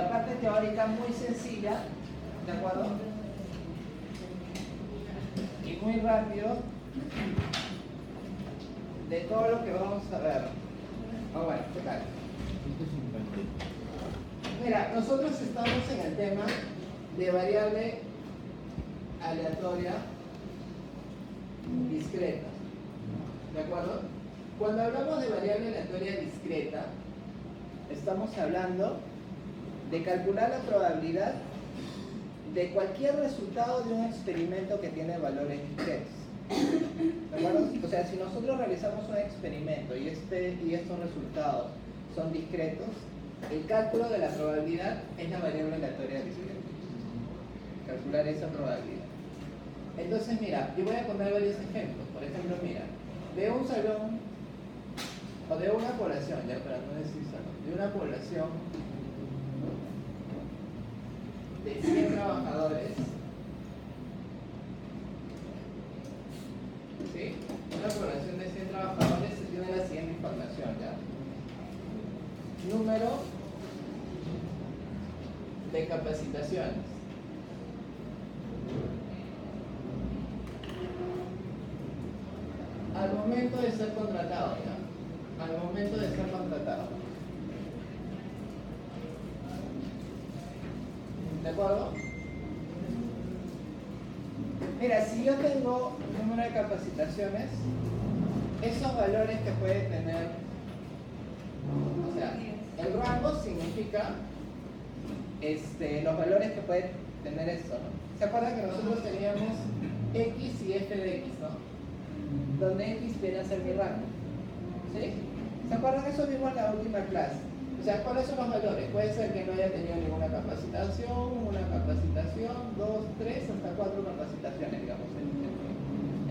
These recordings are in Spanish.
la parte teórica muy sencilla, ¿de acuerdo? Y muy rápido de todo lo que vamos a ver. Bueno, ¿qué tal? Mira, nosotros estamos en el tema de variable aleatoria discreta, ¿de acuerdo? Cuando hablamos de variable aleatoria discreta, estamos hablando de calcular la probabilidad de cualquier resultado de un experimento que tiene valores discretos. ¿De acuerdo? O sea, si nosotros realizamos un experimento y estos resultados son discretos, el cálculo de la probabilidad es la variable aleatoria discreta. Calcular esa probabilidad. Entonces, mira, yo voy a poner varios ejemplos. Por ejemplo, mira, de un salón, o de una población, ya para no decir salón, de una población de 100 trabajadores, ¿sí? Una población de 100 trabajadores se tiene la siguiente información, ¿ya? Número de capacitaciones. Al momento de ser contratado, ¿ya? Al momento de ser contratado. ¿De acuerdo? Mira, si yo tengo un número de capacitaciones, esos valores que puede tener, o sea, el rango significa los valores que puede tener esto, ¿no? ¿Se acuerdan que nosotros teníamos X y F de X, ¿no? Donde X viene a ser mi rango, ¿sí? ¿Se acuerdan? Eso vimos en la última clase. O sea, ¿cuáles son los valores? Puede ser que no haya tenido ninguna capacitación, una capacitación, 2, 3, hasta 4 capacitaciones, digamos.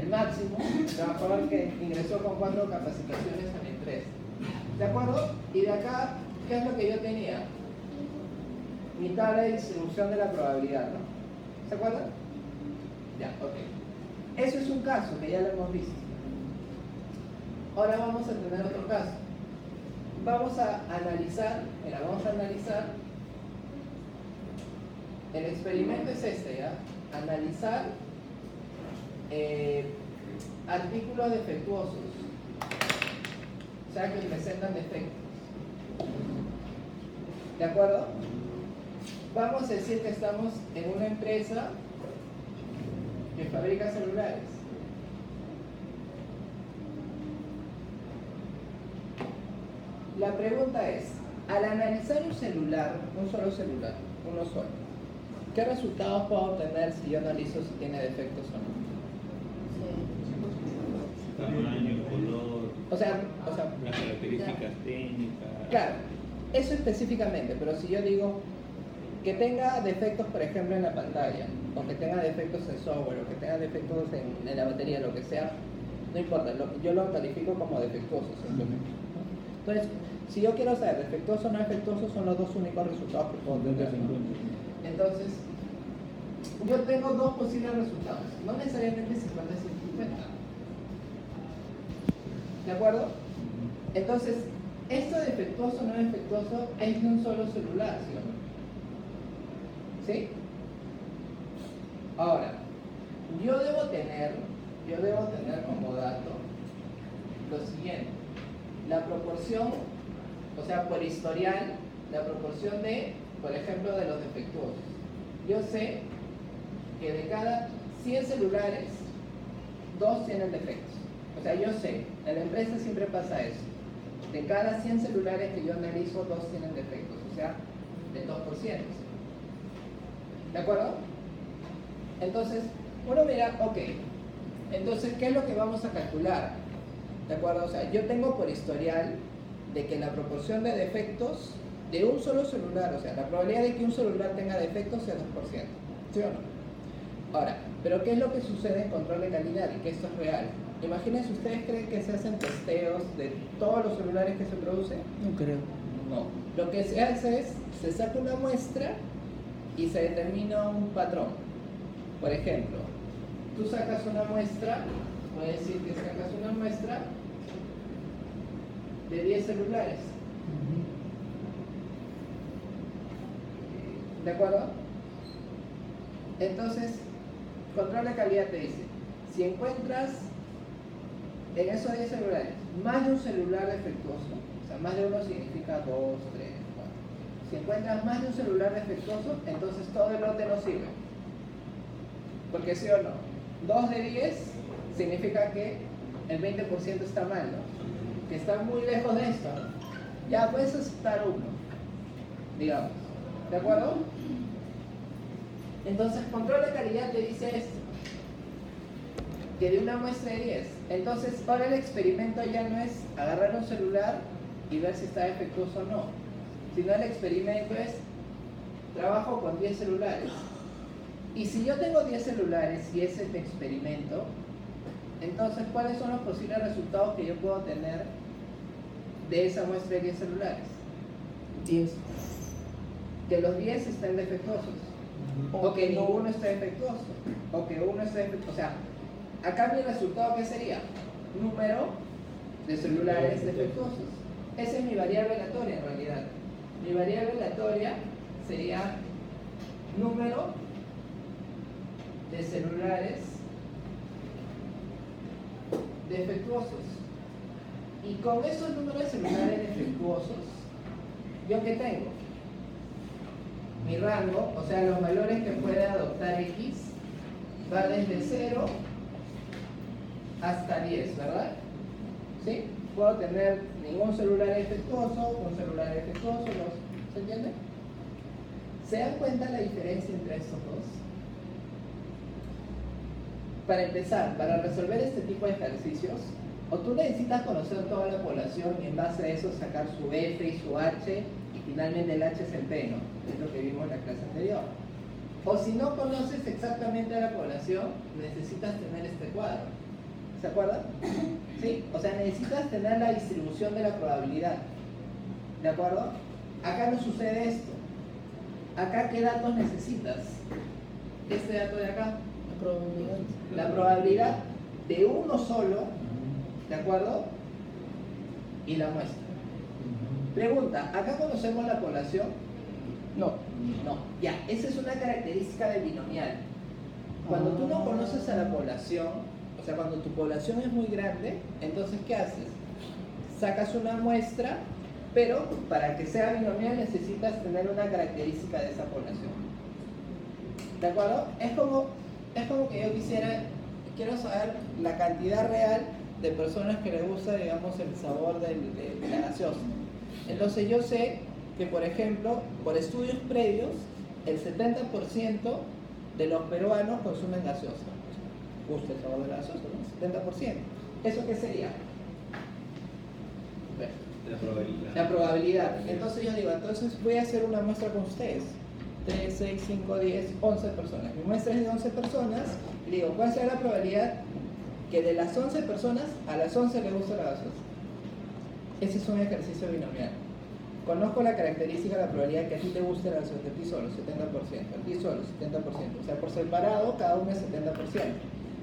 El máximo, el trabajador que ingresó con 4 capacitaciones en el 3. ¿De acuerdo? Y de acá, ¿qué es lo que yo tenía? Mi tabla de distribución de la probabilidad, ¿no? ¿Se acuerdan? Ya, ok. Eso es un caso que ya lo hemos visto. Ahora vamos a tener otro caso. Vamos a analizar, mira, vamos a analizar, el experimento es este, ¿ya? Analizar artículos defectuosos, o sea, que presentan defectos. ¿De acuerdo? Vamos a decir que estamos en una empresa que fabrica celulares. La pregunta es, al analizar un celular, un solo celular, uno solo, ¿qué resultados puedo obtener si yo analizo si tiene defectos o no? Tamaño, color, O sea, las características técnicas. Claro, eso específicamente, pero si yo digo que tenga defectos, por ejemplo, en la pantalla, o que tenga defectos en software, o que tenga defectos en la batería, lo que sea, no importa, yo lo califico como defectuoso simplemente. Entonces, si yo quiero saber defectuoso o no defectuoso, son los dos únicos resultados que puedo tener. Entonces, yo tengo dos posibles resultados, no necesariamente 50-50. ¿De acuerdo? Entonces, esto defectuoso o no defectuoso es de un solo celular, ¿sí o no? ¿Sí? Ahora, yo debo tener como dato lo siguiente: la proporción, o sea, por historial, la proporción de, por ejemplo, de los defectuosos. Yo sé que de cada 100 celulares, 2 tienen defectos. O sea, yo sé, en la empresa siempre pasa eso. De cada 100 celulares que yo analizo, 2 tienen defectos, o sea, del 2%. ¿De acuerdo? Entonces, uno mira, ok, entonces, ¿qué es lo que vamos a calcular? ¿De acuerdo? O sea, yo tengo por historial de que la proporción de defectos de un solo celular, o sea, la probabilidad de que un celular tenga defectos sea 2%. ¿Sí o no? Ahora, ¿pero qué es lo que sucede en control de calidad y que esto es real? Imagínense, ¿ustedes creen que se hacen testeos de todos los celulares que se producen? No creo. No. Lo que se hace es, se saca una muestra y se determina un patrón. Por ejemplo, tú sacas una muestra, voy a decir que sacas una muestra de 10 celulares. ¿De acuerdo? Entonces, control de calidad te dice, si encuentras en esos 10 celulares más de un celular defectuoso, o sea, más de uno significa 2, 3, 4. Si encuentras más de un celular defectuoso, entonces todo el lote no sirve. Porque sí o no, 2 de 10 significa que el 20% está mal, ¿no? Que está muy lejos de esto. Ya puedes aceptar uno, digamos. ¿De acuerdo? Entonces, control de calidad te dice esto, que de una muestra de 10. Entonces, ahora el experimento ya no es agarrar un celular y ver si está defectuoso o no, sino el experimento es, trabajo con 10 celulares. Y si yo tengo 10 celulares y ese es mi experimento, entonces, ¿cuáles son los posibles resultados que yo puedo tener de esa muestra de 10 celulares? 10. Que los 10 estén defectuosos, o que ninguno esté defectuoso, o que uno esté defectuoso. O sea, acá mi resultado, ¿qué sería? Número de celulares defectuosos. Esa es mi variable aleatoria en realidad. Mi variable aleatoria sería número de celulares defectuosos. Y con esos números de celulares defectuosos, ¿yo qué tengo? Mi rango, o sea, los valores que puede adoptar X, va desde 0 hasta 10, ¿verdad? ¿Sí? Puedo tener ningún celular defectuoso, un celular defectuoso, ¿se entiende? ¿Se dan cuenta la diferencia entre estos dos? Para empezar, para resolver este tipo de ejercicios, o tú necesitas conocer toda la población y en base a eso sacar su F y su H, y finalmente el H es el P, ¿no? Es lo que vimos en la clase anterior. O si no conoces exactamente a la población, necesitas tener este cuadro. ¿Se acuerdan? ¿Sí? O sea, necesitas tener la distribución de la probabilidad. ¿De acuerdo? Acá no sucede esto. Acá, ¿qué datos necesitas? Este dato de acá. La probabilidad. La probabilidad de uno solo, ¿de acuerdo? Y la muestra. Pregunta, ¿acá conocemos la población? No. No. Ya, esa es una característica del binomial. Cuando tú no conoces a la población, o sea, cuando tu población es muy grande, entonces, ¿qué haces? Sacas una muestra, pero para que sea binomial necesitas tener una característica de esa población. ¿De acuerdo? Es como que yo quiero saber la cantidad real de personas que les gusta, digamos, el sabor de la gaseosa. Entonces yo sé que, por ejemplo, por estudios previos, el 70% de los peruanos consumen gaseosa. Gusta el sabor de la gaseosa, ¿no? 70%. ¿Eso qué sería? La probabilidad. La probabilidad. Entonces yo digo, entonces voy a hacer una muestra con ustedes. 3, 6, 5, 10, 11 personas. Mi muestra es de 11 personas. Y digo, ¿cuál será la probabilidad que de las 11 personas a las 11 les guste la gaseosa? Ese es un ejercicio binomial. Conozco la característica de la probabilidad que a ti te guste la gaseosa, a ti solo, 70%, a ti solo, 70%. O sea, por separado, cada uno es 70%.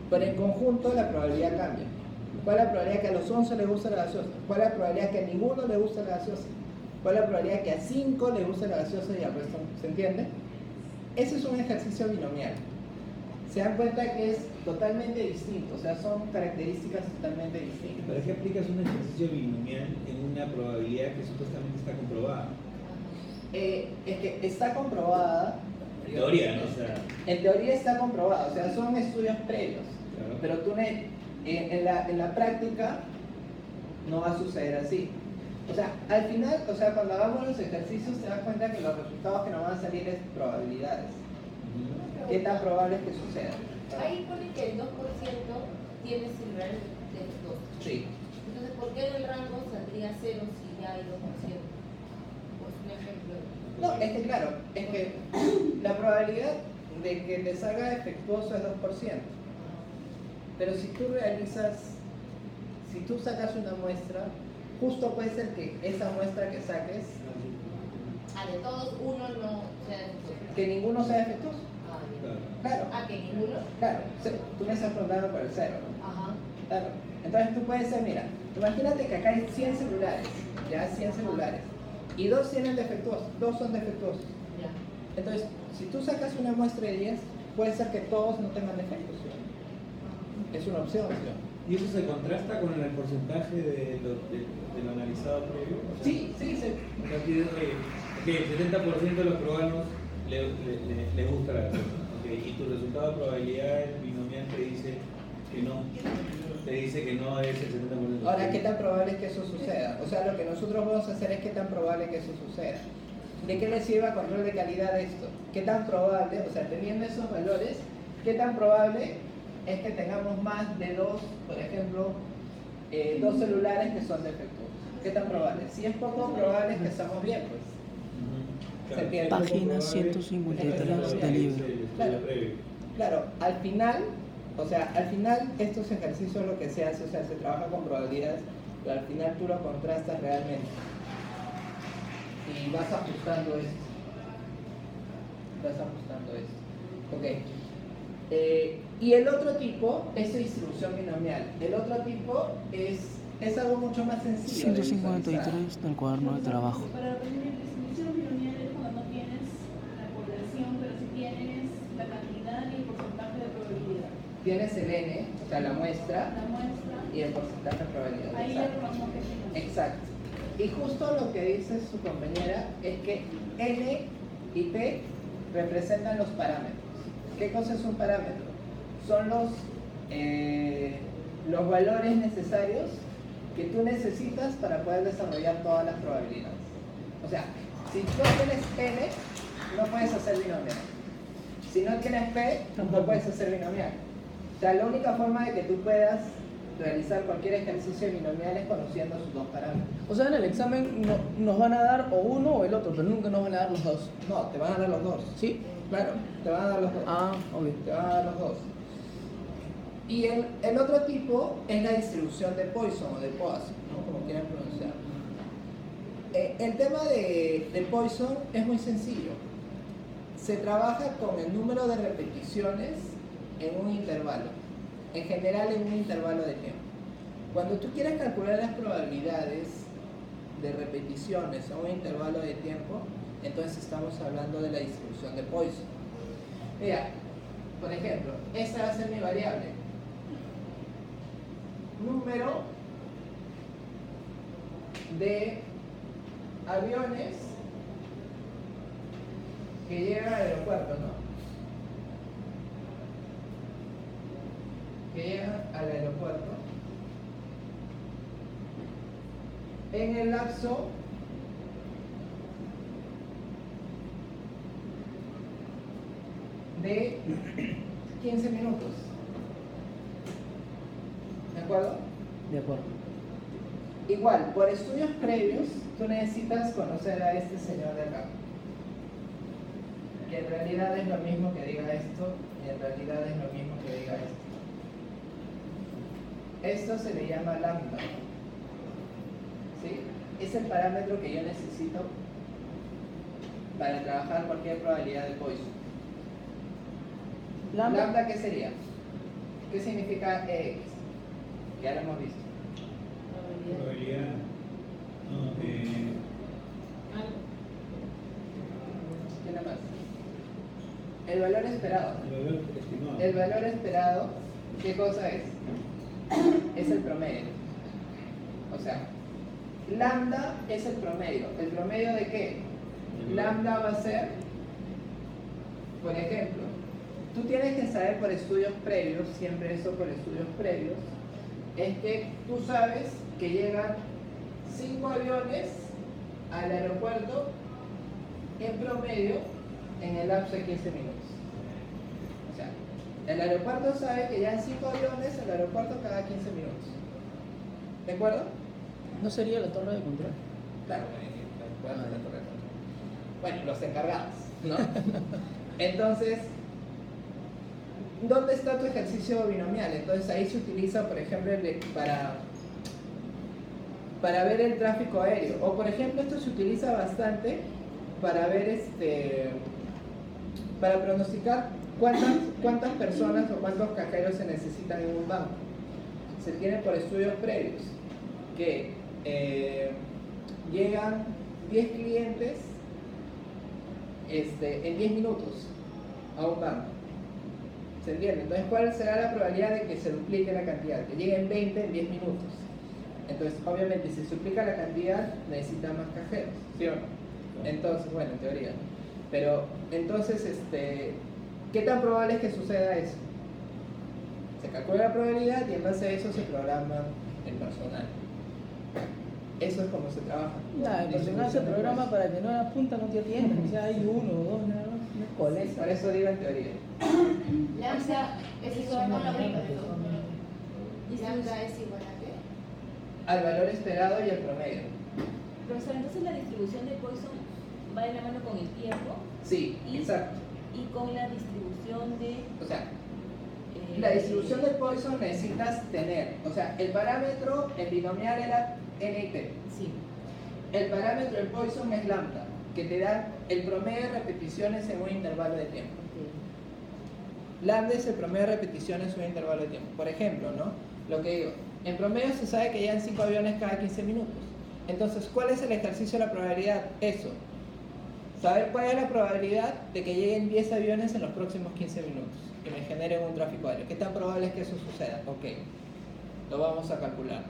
Pero en conjunto, la probabilidad cambia. ¿Cuál es la probabilidad que a los 11 les guste la gaseosa? ¿Cuál es la probabilidad que a ninguno le guste la gaseosa? ¿Cuál es la probabilidad que a 5 le guste la gaseosa y al resto? ¿Se entiende? Ese es un ejercicio binomial. Se dan cuenta que es totalmente distinto, o sea, son características totalmente distintas. ¿Para qué aplicas un ejercicio binomial en una probabilidad que supuestamente está comprobada? Es que está comprobada. En teoría, ¿no? O sea, en teoría está comprobada, o sea, son estudios previos. claro. Pero tú en la práctica no va a suceder así. O sea, al final, o sea, cuando hagamos los ejercicios te das cuenta que los resultados que nos van a salir es probabilidades. ¿Qué tan probable es que suceda? Ahí pone que el 2% tiene celulares defectuosos. Sí. Entonces, ¿por qué en el rango saldría 0 si ya hay 2%? Pues un ejemplo. No, es que claro, es que la probabilidad de que te salga defectuoso es 2%. Pero si tú sacas una muestra, justo puede ser que esa muestra que saques, De todos, uno no sea defectuoso. que ninguno sea defectuoso. Claro. Claro, Que ninguno. claro. Tú me estás preguntando por el cero, ¿no? Ajá. Claro. Entonces tú puedes ser, mira, imagínate que acá hay 100 celulares, ya 100 celulares, y 2 tienen defectuosos, 2 son defectuosos. Ya. Entonces, si tú sacas una muestra de 10, puede ser que todos no tengan defectos, ¿sí? Es una opción, ¿sí? ¿Y eso se contrasta con el porcentaje de lo analizado previo? O sea, Sí, sí, sí. o sea, que el 70% de los probanos le gusta la gaseosa. Y tu resultado de probabilidad binomial te dice que no. Te dice que no es el 70%. Ahora, ¿qué tan probable es que eso suceda? O sea, lo que nosotros vamos a hacer es qué tan probable que eso suceda. ¿De qué le sirve a control de calidad esto? ¿Qué tan probable, o sea, teniendo esos valores, qué tan probable es que tengamos más de dos, por ejemplo, dos celulares que son defectuosos? ¿Qué tan probable? Si es poco probable es que estamos bien, pues. Claro, Se entiende. Página 153 del libro. Claro, al final, o sea, al final estos ejercicios lo que se hace, o sea, se trabaja con probabilidades, pero al final tú lo contrastas realmente. Y vas ajustando esto. Ok. Y el otro tipo es la distribución binomial. El otro tipo es algo mucho más sencillo. de visualizar. 153 del cuaderno de trabajo. Para aprender distribución binomial es cuando no tienes la población, pero sí tienes la cantidad y el porcentaje de probabilidad. Tienes el n, o sea, la muestra, La muestra, y el porcentaje de probabilidad. ahí Exacto. es lo mismo que tienes. Exacto. Y justo lo que dice su compañera es que N y P representan los parámetros. ¿Qué cosa es un parámetro? Son los valores necesarios que tú necesitas para poder desarrollar todas las probabilidades. O sea, si no tienes N, no puedes hacer binomial. Si no tienes P, no puedes hacer binomial. O sea, la única forma de que tú puedas realizar cualquier ejercicio binomial es conociendo sus dos parámetros. O sea, en el examen nos van a dar o uno o el otro, pero nunca nos van a dar los dos. No, te van a dar los dos. ¿Sí? Claro, te van a dar los dos. Ah, ok. Te van a dar los dos. Y el otro tipo es la distribución de Poisson o de Poisson, ¿no? Como quieran pronunciar. El tema de Poisson es muy sencillo. Se trabaja con el número de repeticiones en un intervalo. En general en un intervalo de tiempo. Cuando tú quieres calcular las probabilidades de repeticiones en un intervalo de tiempo, entonces estamos hablando de la distribución de Poisson. Mira, por ejemplo, esta va a ser mi variable. Número de aviones que llegan al aeropuerto, ¿no? Que llegan al aeropuerto en el lapso de 15 minutos. ¿De acuerdo? De acuerdo. Igual, por estudios previos, tú necesitas conocer a este señor de acá. Que en realidad es lo mismo que diga esto, y en realidad es lo mismo que diga esto. Esto se le llama lambda. ¿Sí? Es el parámetro que yo necesito para trabajar cualquier probabilidad de Poisson. ¿Lambda qué sería? ¿Qué significa EX? Ya lo hemos visto. Probabilidad. No, ¿Tiene más? El valor esperado. el valor estimado. El valor esperado, ¿qué cosa es? Es el promedio. O sea, lambda es el promedio. ¿El promedio de qué? Lambda va a ser, por ejemplo, tú tienes que saber por estudios previos, siempre eso por estudios previos, es que tú sabes que llegan 5 aviones al aeropuerto en promedio en el lapso de 15 minutos. O sea, el aeropuerto sabe que llegan 5 aviones al aeropuerto cada 15 minutos. ¿De acuerdo? ¿No sería la torre de control? Claro, bueno, los encargados, ¿no? Entonces, ¿dónde está tu ejercicio binomial? Entonces ahí se utiliza, por ejemplo, para ver el tráfico aéreo. O por ejemplo, esto se utiliza bastante para ver para pronosticar cuántas personas o cuántos cajeros se necesitan en un banco. Se tiene por estudios previos que llegan 10 clientes en 10 minutos a un banco. ¿Se entiende? Entonces, ¿cuál será la probabilidad de que se duplique la cantidad? Que lleguen 20 en 10 minutos. Entonces, obviamente, si se duplica la cantidad, necesita más cajeros, ¿sí o no? Entonces, bueno, en teoría. Pero, entonces, ¿qué tan probable es que suceda eso? Se calcula la probabilidad y en base a eso se programa el personal. Eso es como se trabaja. Nada, el personal se programa para que no la punta no te atiendan, o sea, hay uno o dos nada más, no es colegio. Por eso digo en teoría. Lambda es igual a la única. Lambda es igual a qué? Al valor esperado y al promedio. Profesor, entonces la distribución de Poisson va de la mano con el tiempo Sí, exacto. y con la distribución de... O sea, la distribución del Poisson necesitas tener, o sea, el parámetro en binomial era n y t. Sí. El parámetro del Poisson es lambda, que te da el promedio de repeticiones en un intervalo de tiempo. Lambda es el promedio de repeticiones en un intervalo de tiempo. Por ejemplo, ¿no? Lo que digo, en promedio se sabe que llegan 5 aviones cada 15 minutos. Entonces, ¿cuál es el ejercicio de la probabilidad? Eso. Saber cuál es la probabilidad de que lleguen 10 aviones en los próximos 15 minutos, que me generen un tráfico aéreo. ¿Qué tan probable es que eso suceda? Ok, lo vamos a calcular.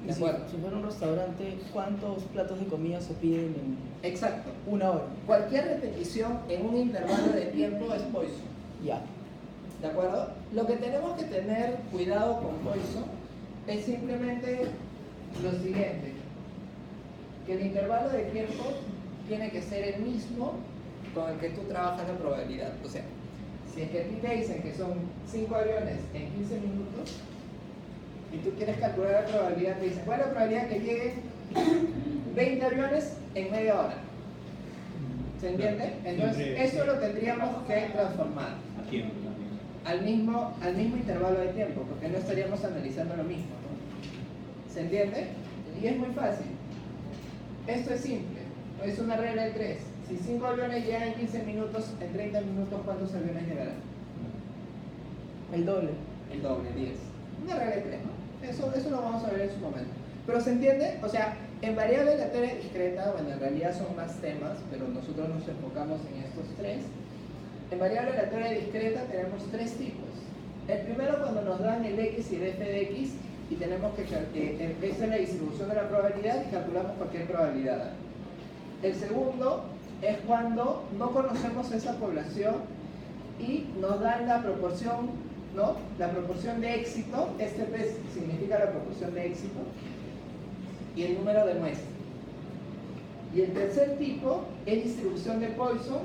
Y ¿De si, acuerdo? si fuera un restaurante, ¿cuántos platos de comida se piden en Exacto. una hora? Cualquier repetición en un intervalo de tiempo es Poisson. Ya. ¿De acuerdo? Lo que tenemos que tener cuidado con Poisson es simplemente lo siguiente, que el intervalo de tiempo tiene que ser el mismo con el que tú trabajas la probabilidad. O sea, si es que a ti te dicen que son 5 aviones en 15 minutos y tú quieres calcular la probabilidad, te dicen, ¿cuál es la probabilidad que lleguen 20 aviones en media hora? ¿Se entiende? Entonces, eso lo tendríamos que transformar A tiempo también. al mismo intervalo de tiempo, porque no estaríamos analizando lo mismo, ¿no? ¿Se entiende? Y es muy fácil. Esto es simple, es una regla de 3. Si 5 aviones llegan en 15 minutos, en 30 minutos, ¿cuántos aviones llegarán? El doble. El doble, 10. Una regla de 3, ¿no? Eso lo vamos a ver en su momento. Pero ¿se entiende? O sea, en variable aleatoria discreta, bueno, en realidad son más temas, pero nosotros nos enfocamos en estos 3. En variable aleatoria discreta tenemos 3 tipos. El primero, cuando nos dan el x y el f de x, y tenemos que esa es la distribución de la probabilidad y calculamos cualquier probabilidad. El segundo es cuando no conocemos esa población y nos dan la proporción, ¿no? La proporción de éxito, este P significa la proporción de éxito, y el número de muestra. Y el tercer tipo es distribución de Poisson,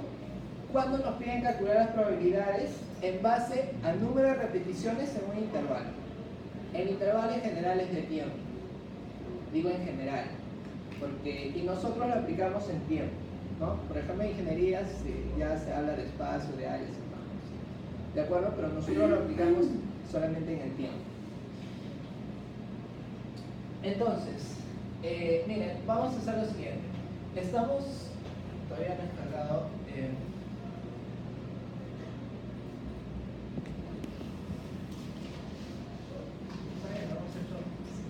cuando nos piden calcular las probabilidades en base al número de repeticiones en un intervalo. En intervalos generales de tiempo. Digo en general, porque y nosotros lo aplicamos en tiempo, ¿no? Por ejemplo, en ingeniería ya se habla de espacio, de áreas, ¿de acuerdo? Pero nosotros lo aplicamos solamente en el tiempo. Entonces, miren, vamos a hacer lo siguiente. Estamos, todavía no he cargado.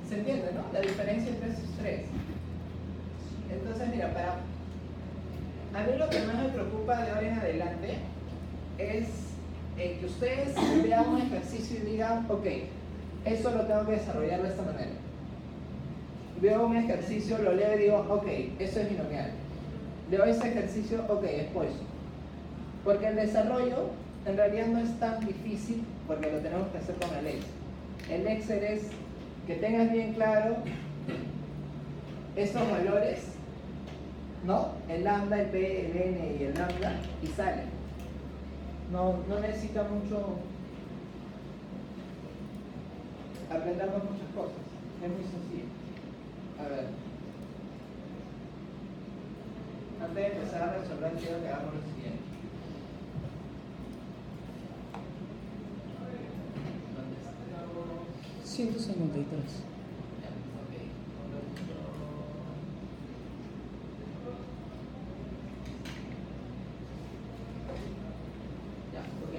¿Se entiende, no? La diferencia entre esos 3. Entonces, mira, a mí lo que más me preocupa de ahora en adelante es que ustedes vean un ejercicio y digan, ok, eso lo tengo que desarrollar de esta manera. Veo un ejercicio, lo leo y digo, ok, eso es binomial. Leo ese ejercicio, ok, es Poisson. Porque el desarrollo en realidad no es tan difícil porque lo tenemos que hacer con el Excel. El Excel es que tengas bien claro estos valores, ¿no? El lambda, el p, el n y el lambda, y sale. No necesita mucho aprendernos muchas cosas. Es muy sencillo. A ver. Antes de empezar a resolver, quiero que hagamos lo siguiente. ¿Dónde está? 153. Ya, ok.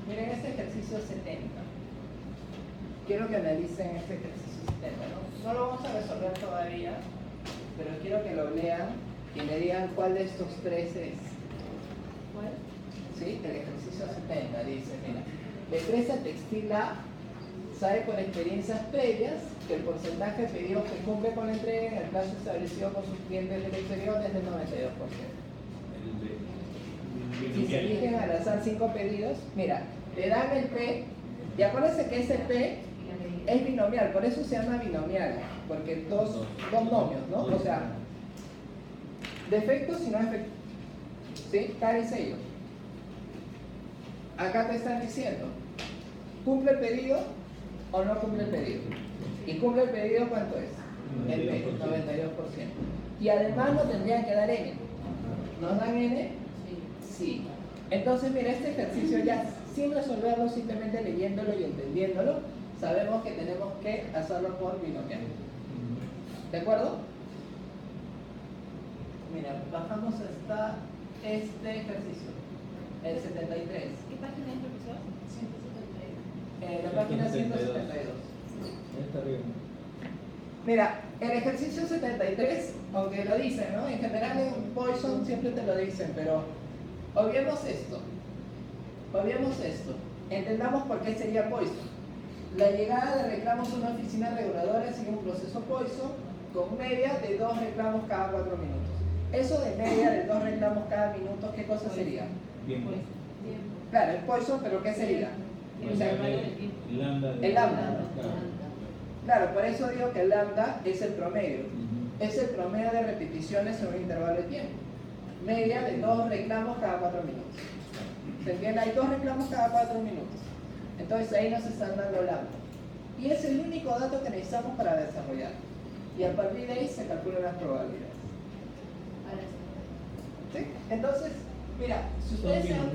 Miren este ejercicio 70. Quiero que analicen este ejercicio 70, ¿no? No lo vamos a resolver todavía, pero quiero que lo lean y me digan cuál de estos tres es. ¿Cuál? ¿Sí? El ejercicio 70 dice, mira, la empresa textil A sabe por experiencias previas que el porcentaje de pedidos que cumple con la entrega en el plazo establecido con sus clientes del exterior es del 92%. Si se eligen al azar 5 pedidos, mira, le dan el P, y acuérdense que ese P es binomial, por eso se llama binomial, porque dos nomios, ¿no? O sea, defectos y no efectos. ¿Sí? Cara y sello. Acá te están diciendo, ¿cumple el pedido o no cumple el pedido? ¿Y cumple el pedido cuánto es? El P, 92%. Y además nos tendrían que dar N. ¿Nos dan N? Sí. Entonces, mira, este ejercicio ya sin resolverlo, simplemente leyéndolo y entendiéndolo, sabemos que tenemos que hacerlo por binomial. ¿De acuerdo? Mira, bajamos hasta este ejercicio, el 73. ¿Qué página es, profesor? 172. La página 172. Está bien. Mira, el ejercicio 73, aunque lo dicen, ¿no? En general en Poisson siempre te lo dicen, pero obviemos esto. Entendamos por qué sería Poisson. La llegada de reclamos a una oficina reguladora sigue un proceso Poisson con media de 2 reclamos cada 4 minutos. Eso de media de 2 reclamos cada minuto, ¿qué cosa sería? Bien. Claro, el Poisson, pero ¿qué sería? O sea, el lambda. Claro, por eso digo que el lambda es el promedio. Es el promedio de repeticiones en un intervalo de tiempo. Media de 2 reclamos cada 4 minutos. ¿Se entiende? Hay 2 reclamos cada 4 minutos. Entonces ahí nos están dando lambda. Y es el único dato que necesitamos para desarrollar. Y a partir de ahí se calculan las probabilidades. ¿Sí? Entonces, mira, si ustedes se dan-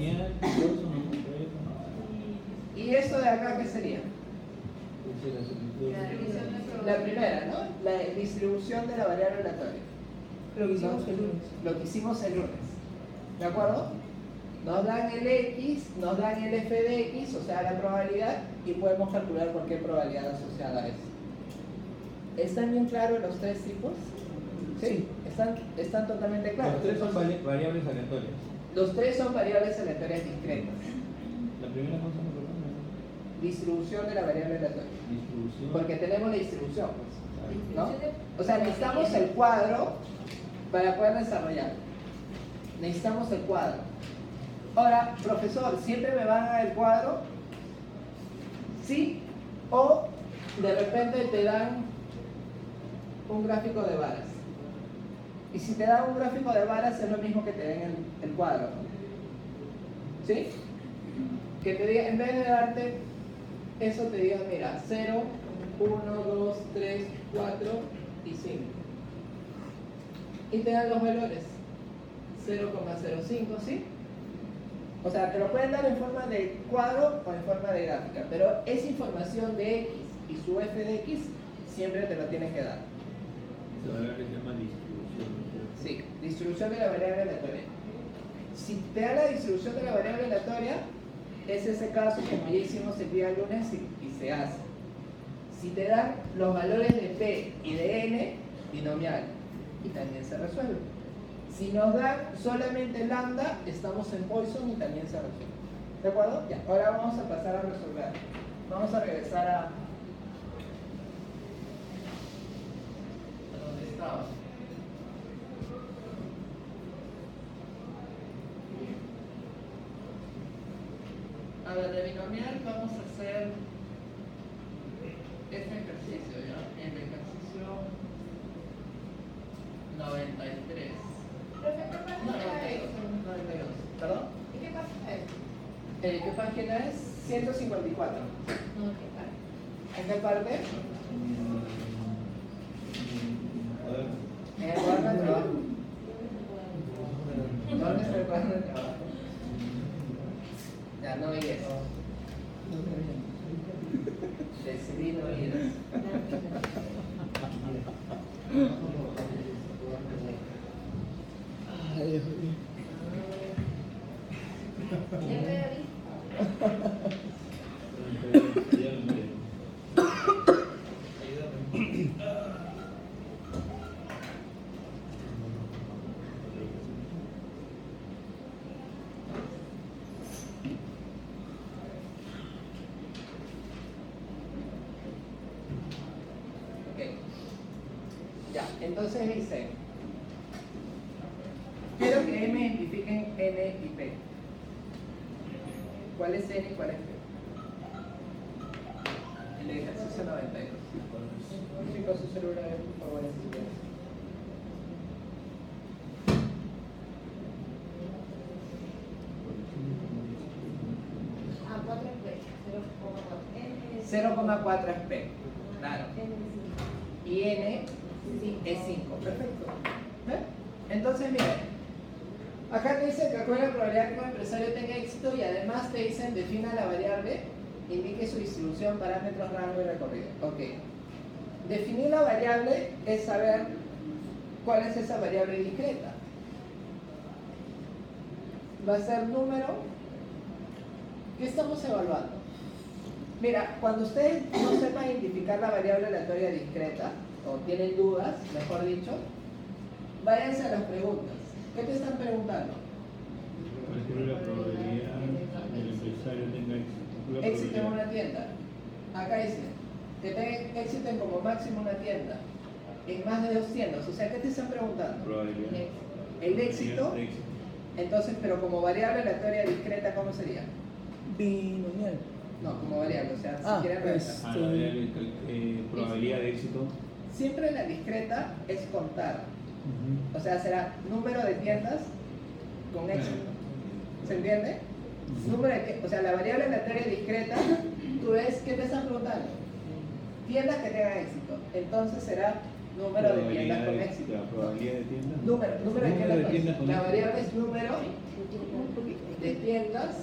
¿Y esto de acá qué sería? La primera, ¿no? La distribución de la variable aleatoria. Lo que hicimos el lunes. Lo que hicimos el lunes. ¿De acuerdo? Nos dan el X, nos dan el f de X, o sea, la probabilidad, y podemos calcular cualquier probabilidad asociada a eso. ¿Están bien claros los 3 tipos? Sí, están totalmente claros. Los 3 son variables aleatorias. Los 3 son variables aleatorias discretas. La primera cosa no lo Distribución de la variable aleatoria. distribución. Porque tenemos la distribución, pues, ¿no? O sea, necesitamos el cuadro para poder desarrollar. Necesitamos el cuadro. Ahora, profesor, ¿siempre me van a dar el cuadro? ¿Sí? O de repente te dan un gráfico de varas. Y si te dan un gráfico de varas es lo mismo que te den el cuadro. ¿Sí? Que te diga, en vez de darte eso, te diga, mira, 0, 1, 2, 3, 4 y 5. Y te dan los valores. 0,05, ¿sí? O sea, te lo pueden dar en forma de cuadro o en forma de gráfica, pero esa información de X y su f de X siempre te lo tienen que dar. Esa variable se llama distribución. Sí, distribución de la variable aleatoria. Si te da la distribución de la variable aleatoria, es ese caso como ya hicimos el día lunes y se hace. Si te dan los valores de P y de N, binomial, y también se resuelve. Si nos dan solamente lambda, estamos en Poisson y también se resuelve. ¿De acuerdo? Ya, ahora vamos a pasar a resolver. Vamos a regresar a donde estaba. A ver, de binomial vamos a hacer este ejercicio, ¿ya? El ejercicio 93. Profe, ¿qué página es? 92. ¿Perdón? ¿Y qué página es? ¿Qué página es? 154. No, ¿qué página? ¿En qué parte? A ver. En el cuaderno de trabajo. ¿Dónde está el cuaderno de trabajo? Ya no vi eso. Decidí no ir. Ay, Dios mío. Ya veo. Entonces dice, quiero que me identifiquen N y P. ¿Cuál es N y cuál es P? El ejercicio 92. Chicos, su celular, por favor. A 4 P, 0,4 es P. Claro. Y N es 5. Perfecto. ¿Ven? Entonces, miren. Acá te dice que calcula la probabilidad que un empresario tenga éxito y además te dicen defina la variable, indique su distribución, parámetros, rango y recorrido. Ok. Definir la variable es saber cuál es esa variable discreta. Va a ser número. ¿Qué estamos evaluando? Mira, cuando ustedes no sepan identificar la variable aleatoria discreta, o tienen dudas, mejor dicho, váyanse a las preguntas. ¿Qué te están preguntando? Calcula la probabilidad que el empresario tenga éxito. Éxito en una tienda. Acá dice que tenga éxito en como máximo una tienda. En más de 2 tiendas. O sea, ¿qué te están preguntando? Probabilidad. El éxito. De éxito. Entonces, pero como variable aleatoria discreta, ¿cómo sería? Binomial. No, como variable. O sea, Ah, si quieren revisar. Ah, la variable, probabilidad de éxito. Siempre la discreta es contar. O sea, será número de tiendas con éxito. ¿Se entiende? Número de, o sea, la variable aleatoria discreta, tú ves, ¿qué te están preguntando? Tiendas que tengan éxito. Entonces será número de tiendas con éxito. La probabilidad de tiendas. Número de tiendas con éxito. La éxito. variable es número de tiendas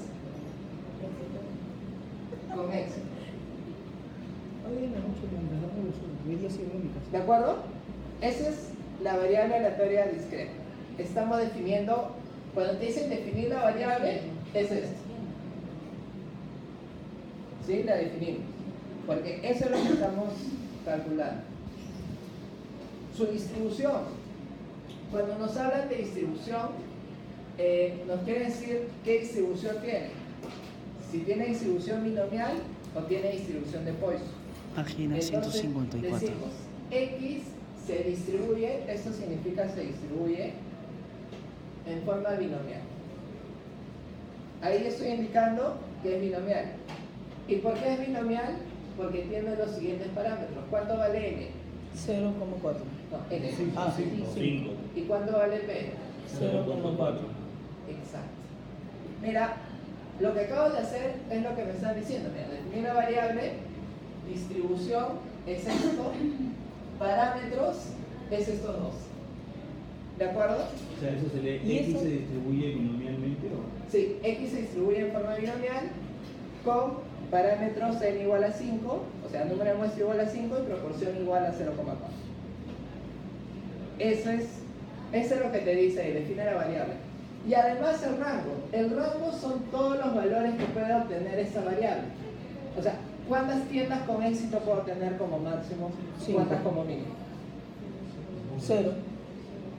con éxito. Hoy en la noche me empezaron los vídeos y en mi casa. ¿De acuerdo? Esa es la variable aleatoria discreta. Estamos definiendo, cuando te dicen definir la variable, es esto. ¿Sí? La definimos. Porque eso es lo que estamos calculando. Su distribución. Cuando nos hablan de distribución, nos quiere decir qué distribución tiene. Si tiene distribución binomial o tiene distribución de Poisson. Página Entonces, 154. decimos, X se distribuye, esto significa se distribuye en forma binomial. Ahí estoy indicando que es binomial. ¿Y por qué es binomial? Porque tiene los siguientes parámetros. ¿Cuánto vale N? 0,4. No, N. Ah, 5. ¿Y cuánto vale P? 0,4. Exacto. Mira, lo que acabo de hacer es lo que me están diciendo. Mira, definir una variable, distribución es esto, parámetros es estos dos. ¿De acuerdo? O sea, eso se lee. ¿Y ¿X eso? se distribuye binomialmente o? Sí, X se distribuye en forma binomial con parámetros n igual a 5, o sea, número de muestra igual a 5 y proporción igual a 0,4. Eso es lo que te dice ahí, define la variable. Y además el rango. El rango son todos los valores que puede obtener esta variable. O sea, ¿cuántas tiendas con éxito puedo tener como máximo? 5. ¿Cuántas como mínimo? 0.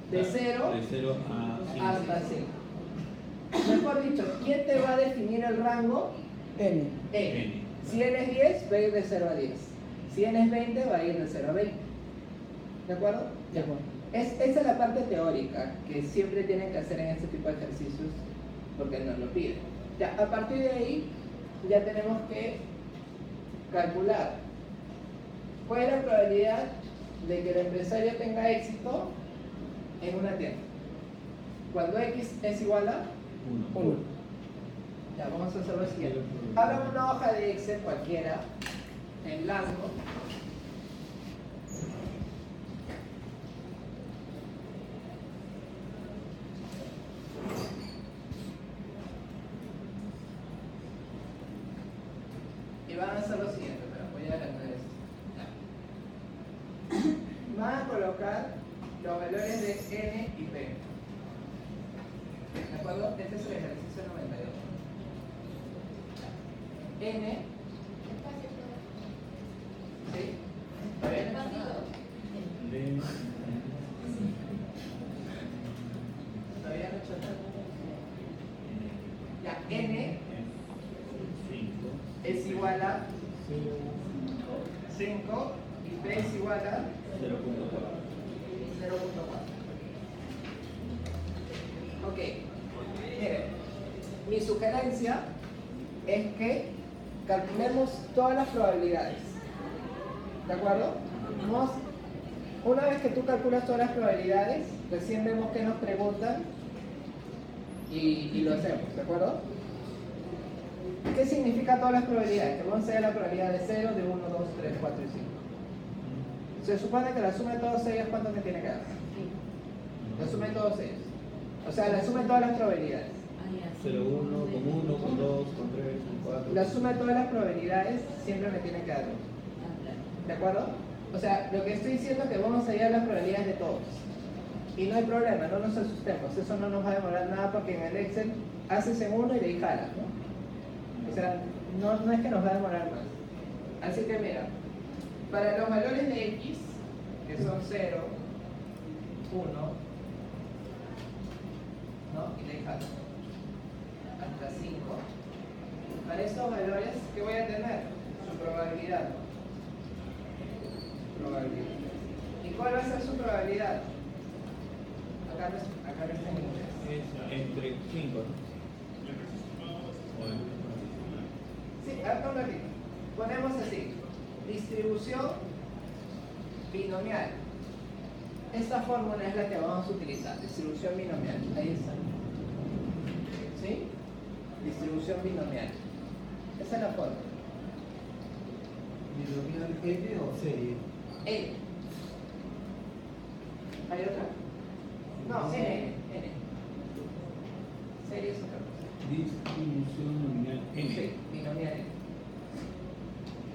De 0 De 0 a 5. hasta 5. Mejor dicho, ¿quién te va a definir el rango? N. N. Si n es 10, va a ir de 0 a 10. Si n es 20, va a ir de 0 a 20. ¿De acuerdo? De acuerdo. Esa es la parte teórica que siempre tienen que hacer en este tipo de ejercicios porque nos lo piden. Ya, a partir de ahí ya tenemos que calcular cuál es la probabilidad de que el empresario tenga éxito en una tienda. Cuando X es igual a 1. Ya, vamos a hacer lo siguiente. Abran una hoja de Excel cualquiera, en blanco. Y van a hacer lo siguiente, pero voy a adelantar esto. Ya. Van a colocar los valores de N y P. ¿De acuerdo? Este es el ejercicio 92. N. ¿Sí? ¿Todavía no he hecho nada? Todavía no he hecho nada. Ya, N es igual a 5 y P es igual a 0,4. Ok. Miren, mi sugerencia es que calculemos todas las probabilidades. ¿De acuerdo? Una vez que tú calculas todas las probabilidades, recién vemos qué nos preguntan y lo hacemos, ¿de acuerdo? ¿Qué significa todas las probabilidades? Que vamos a hacer la probabilidad de 0, de 1, 2, 3, 4 y 5. Se supone que la suma de todos ellos, ¿cuánto me tiene que dar? La suma de todos ellos. O sea, la suma de todas las probabilidades. 0, 1, con 1, con 2, con 3, con 4. La suma de todas las probabilidades siempre me tiene que dar 1. ¿De acuerdo? O sea, lo que estoy diciendo es que vamos a hallar las probabilidades de todos. Y no hay problema, no nos asustemos. Eso no nos va a demorar nada porque en el Excel haces en uno y de ahí jalas, ¿no? O sea, no es que nos va a demorar más. Así que mira, para los valores de X, que son 0, 1, ¿no? Y de ahí jalas. Hasta 5. Para estos valores, ¿qué voy a tener? Su probabilidad. Probabilidad. ¿Y cuál va a ser su probabilidad? Acá no está en inglés. Es entre 5, ¿no? Sí, acá un ratito. Ponemos así. Distribución binomial. Esta fórmula es la que vamos a utilizar. Distribución binomial. Ahí está. ¿Sí? Distribución binomial. Esa es la fórmula. ¿Binomial N o serie? N. ¿Hay otra? No, N. Serie es otra cosa. Distribución nominal N. Sí, binomial N.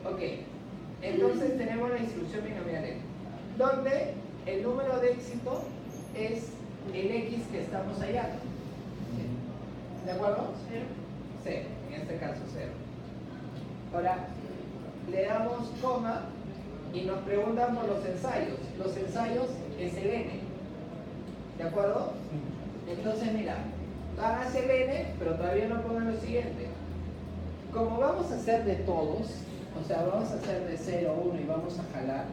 Ok. Entonces tenemos la distribución binomial N, donde el número de éxito es el X que estamos hallando. ¿De acuerdo? 0. En este caso 0. Ahora, le damos coma y nos preguntan por los ensayos. Los ensayos es el N. ¿De acuerdo? Entonces, mira, hágase el N, pero todavía no pongan lo siguiente. Como vamos a hacer de todos, o sea, vamos a hacer de 0 a 1 y vamos a jalar,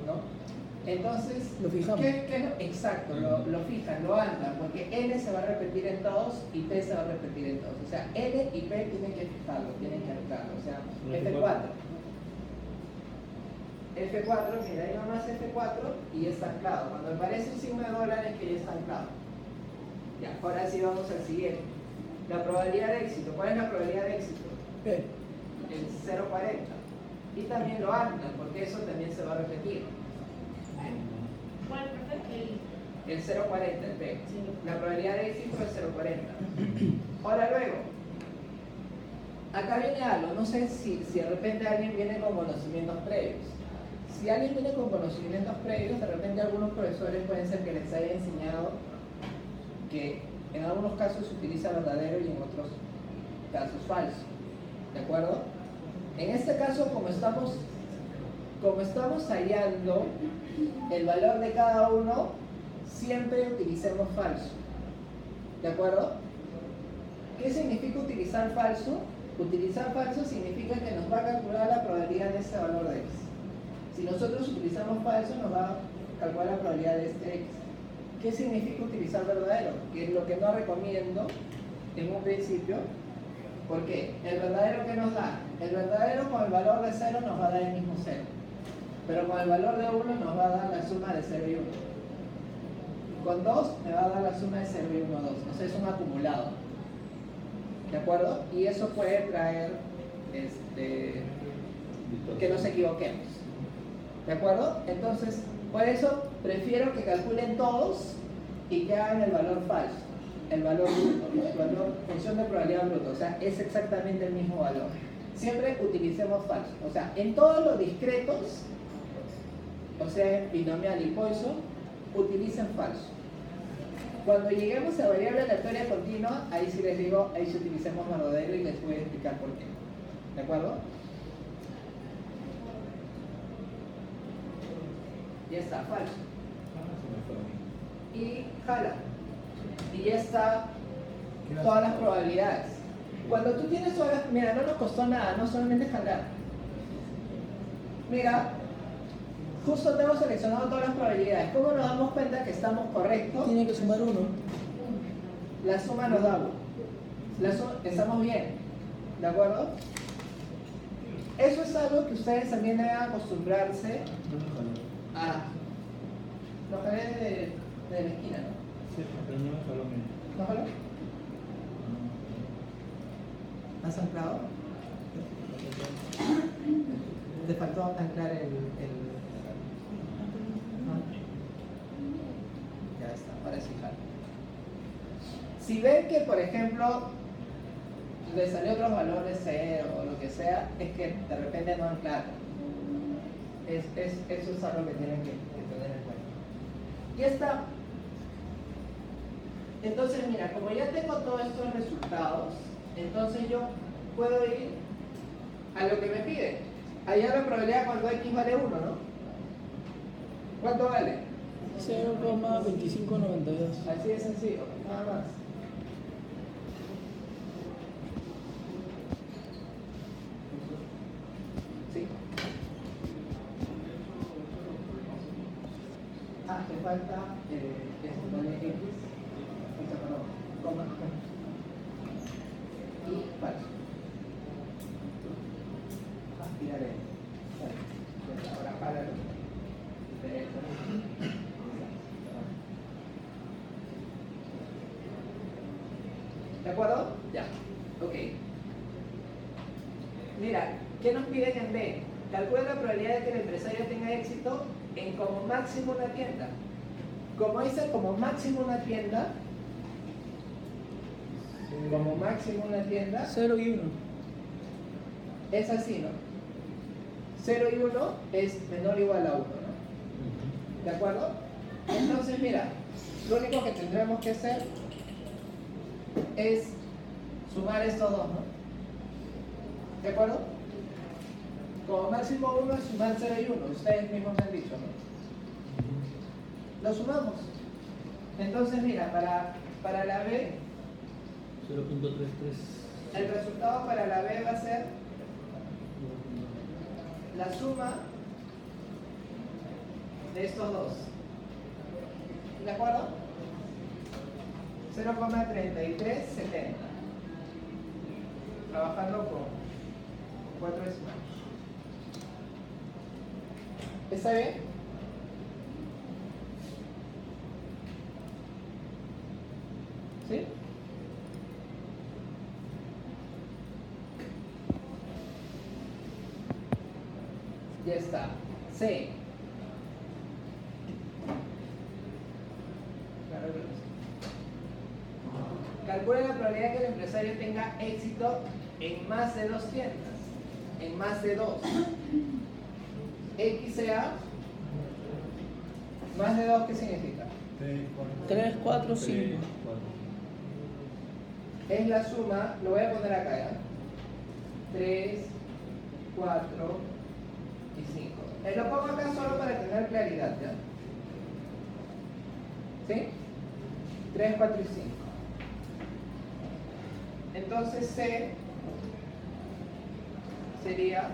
¿no? Entonces, Lo fijamos. Exacto, lo fijan, lo andan, porque N se va a repetir en todos y P se va a repetir en todos. O sea, N y P tienen que fijarlo, tienen que anotarlo. O sea, F4. F4, mira, ahí nomás F4 y está anclado. Cuando aparece un signo de dólares que ya está anclado. Ya, ahora sí vamos al siguiente. La probabilidad de éxito. ¿Cuál es la probabilidad de éxito? P. El 0,40. Y también lo andan, porque eso también se va a repetir. ¿Cuál, profe? El 0,40, el P. La probabilidad de éxito es 0,40. Ahora luego, acá viene algo, no sé si de repente alguien viene con conocimientos previos. Si alguien viene con conocimientos previos, de repente algunos profesores pueden ser que les haya enseñado que en algunos casos se utiliza verdadero y en otros casos falso. ¿De acuerdo? En este caso, como estamos hallando el valor de cada uno, siempre utilicemos falso. ¿De acuerdo? ¿Qué significa utilizar falso? Utilizar falso significa que nos va a calcular la probabilidad de este valor de X. Si nosotros utilizamos falso, nos va a calcular la probabilidad de este X. ¿Qué significa utilizar verdadero? Que es lo que no recomiendo en un principio. ¿Por qué? ¿El verdadero qué nos da? El verdadero con el valor de 0 nos va a dar el mismo 0. Pero con el valor de 1 nos va a dar la suma de 0 y 1. Con 2 me va a dar la suma de 0 y 1, 2. O sea, es un acumulado. ¿De acuerdo? Y eso puede traer que nos equivoquemos. ¿De acuerdo? Entonces, por eso prefiero que calculen todos y que hagan el valor falso. El valor bruto, ¿no? El valor función de probabilidad bruta. O sea, es exactamente el mismo valor. Siempre utilicemos falso. O sea, en todos los discretos, o sea, binomial y Poisson, utilicen falso. Cuando lleguemos a variable aleatoria continua, ahí sí les digo, ahí sí utilicemos verdadero y les voy a explicar por qué. ¿De acuerdo? Ya está, falso. Y jala. Y ya está todas las probabilidades. Cuando tú tienes todas las... Mira, no nos costó nada, no solamente jalar. Mira, justo tengo seleccionado todas las probabilidades. ¿Cómo nos damos cuenta que estamos correctos? Tiene que sumar 1. La suma nos da 1. Estamos bien, ¿de acuerdo? Eso es algo que ustedes también deben acostumbrarse a... Lo jalé de la esquina, ¿no? Sí, pero no me jaló bien. ¿No jaló? ¿Has anclado? Te faltó anclar el... ¿no? Ya está, ahora sí jalo. Si ven que, por ejemplo, le salió otros valores 0 o lo que sea, es que de repente no anclaron. Eso es algo que tienen que tener en cuenta. Ya está. Entonces, mira, como ya tengo todos estos resultados, entonces yo puedo ir a lo que me pide. Allá la probabilidad cuando x vale 1, ¿no? ¿Cuánto vale? 0,2592. Así de sencillo, nada más. ¿Sí? Ah, te falta esto, vale x. Perdón, coma. Y falso. Aspiraré. Bueno, ahora para ¿de acuerdo? Ya. Ok. Mira, ¿qué nos piden en B? Calcula la probabilidad de que el empresario tenga éxito en como máximo una tienda. Como dice como máximo una tienda, 0 y 1. es así, ¿no? 0 y 1 es menor o igual a 1, ¿no? ¿De acuerdo? Entonces, mira, lo único que tendremos que hacer es sumar estos dos, ¿no? ¿De acuerdo? Como máximo 1 es sumar 0 y 1, ustedes mismos me han dicho, ¿no? Lo sumamos. Entonces, mira, para la B, 0.33. el resultado para la B va a ser la suma de estos dos. ¿De acuerdo? 0,3370. Trabajando con 4 decimales. ¿Está bien? ¿Sí? Ya está. C. Calcula la probabilidad que el empresario tenga éxito en más de 2 tiendas. En más de 2. X sea más de 2, ¿qué significa? 3, 4, 5. Es la suma, lo voy a poner acá ya. 3, 4 y 5. Lo pongo acá solo para tener claridad, ¿ya? ¿Sí? 3, 4 y 5. Entonces C sería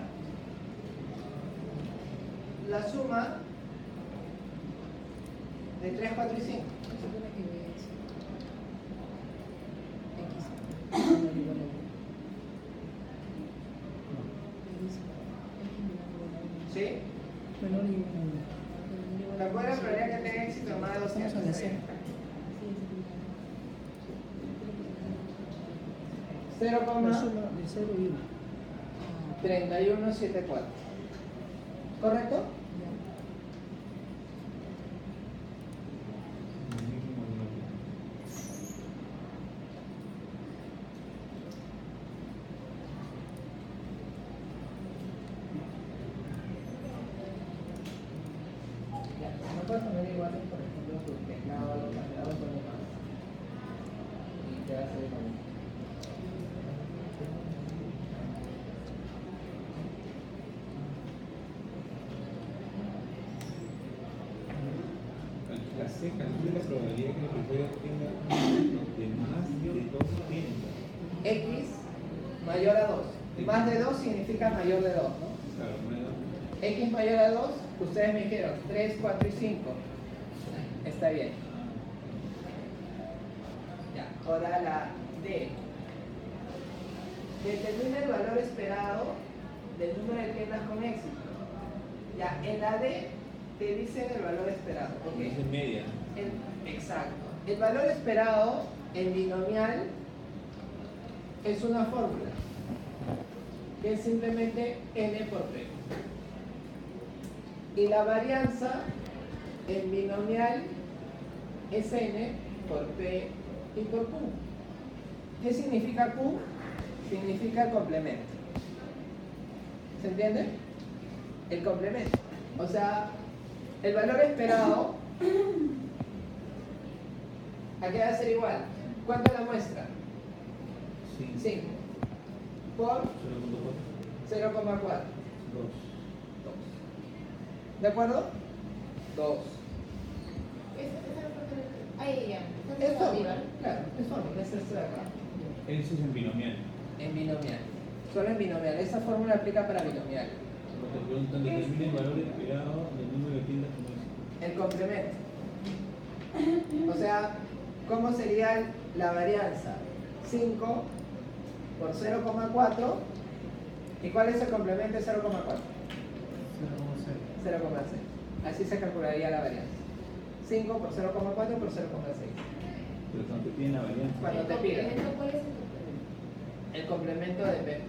la suma de 3, 4 y 5. ¿Sí? Menor y 1. Calcula la probabilidad que tenga éxito en más de 2 Estamos en la tiendas. C. 0, La suma de 0 y 1. 3174. ¿Correcto? Ya, no puedes poner iguales, por ejemplo, tu teclado, los teclados son más. Y te hace lo mismo. La C calcula la probabilidad que el empresario tenga de más de 2 tiendas. X mayor a 2. Más de 2 significa mayor de 2, ¿no? Claro, bueno. X mayor a 2, ustedes me dijeron 3, 4 y 5. Está bien. Ya, Ahora la D. Determina el valor esperado del número de tiendas con éxito. Ya, en la D te dicen el valor esperado. ¿Ok? Es en media. Exacto. El valor esperado en binomial es una fórmula que es simplemente n por p. Y la varianza en binomial es n por p y por q. ¿Qué significa q? Significa el complemento. ¿Se entiende? El complemento. O sea, el valor esperado aquí va a ser igual. ¿Cuánto es la muestra? 5 por 0,4. 2. ¿De acuerdo? 2. Ahí ya. Es fórmula, claro, es fórmula, es esto de acá. Eso es en binomial. En binomial. Solo en binomial. Esa fórmula aplica para binomial. Te preguntan, determina el valor esperado del número de tiendas con éxito. El complemento. O sea, ¿cómo sería la varianza? 5 por 0,4. ¿Y cuál es el complemento de 0,4? 0,6. Así se calcularía la varianza. 5 por 0,4 por 0,6. Pero cuando te piden la varianza. Cuando te piden ¿Cuál es el complemento? el complemento de P.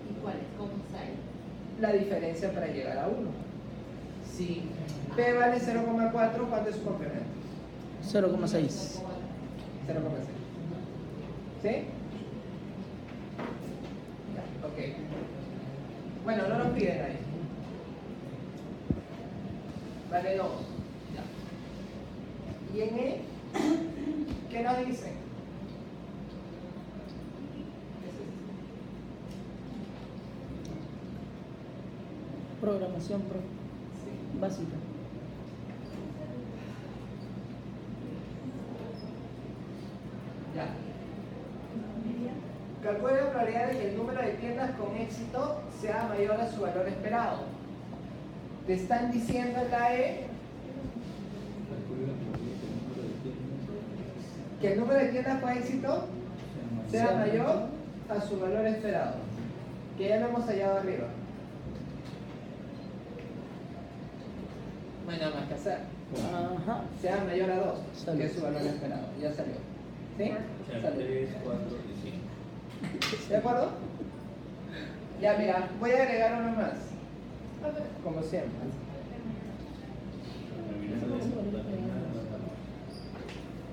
¿Y cuál es? ¿Cómo sale? La diferencia para llegar a 1. Si P vale 0,4, ¿cuánto es su complemento? 0,6. 0,6. ¿Sí? Ya, ok. Bueno, no nos piden ahí. Vale 2. Ya. ¿Y en E? ¿Qué nos dicen? Programación Sí. básica. Ya. Calcula la probabilidad de que el número de tiendas con éxito sea mayor a su valor esperado. Te están diciendo en la E que el número de tiendas con éxito sea mayor a su valor esperado, que ya lo hemos hallado arriba. No hay nada más que hacer. Ajá. Sea mayor a 2, Salió. que es su valor esperado. Ya salió. ¿Sí? O sea, Salió. 3, 4 y 5. ¿De acuerdo? Ya, mira, voy a agregar uno más. Como siempre.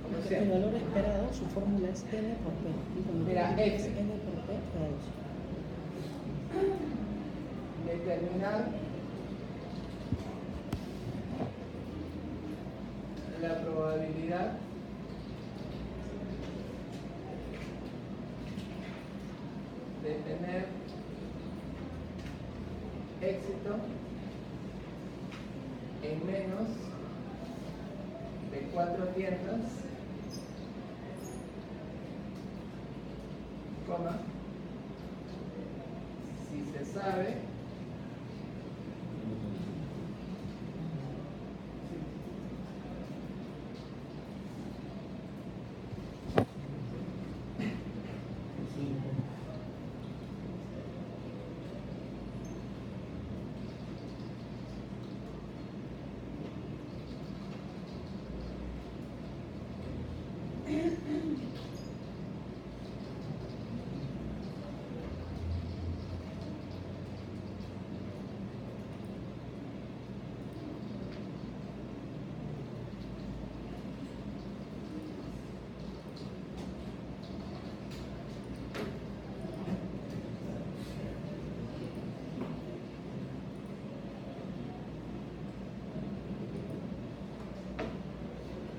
Como El siempre. valor esperado, su fórmula es n por p. Y cuando Mira, tú tienes F. n por p, da eso. Determinar la probabilidad de tener éxito en menos de 4 tiendas, coma, si se sabe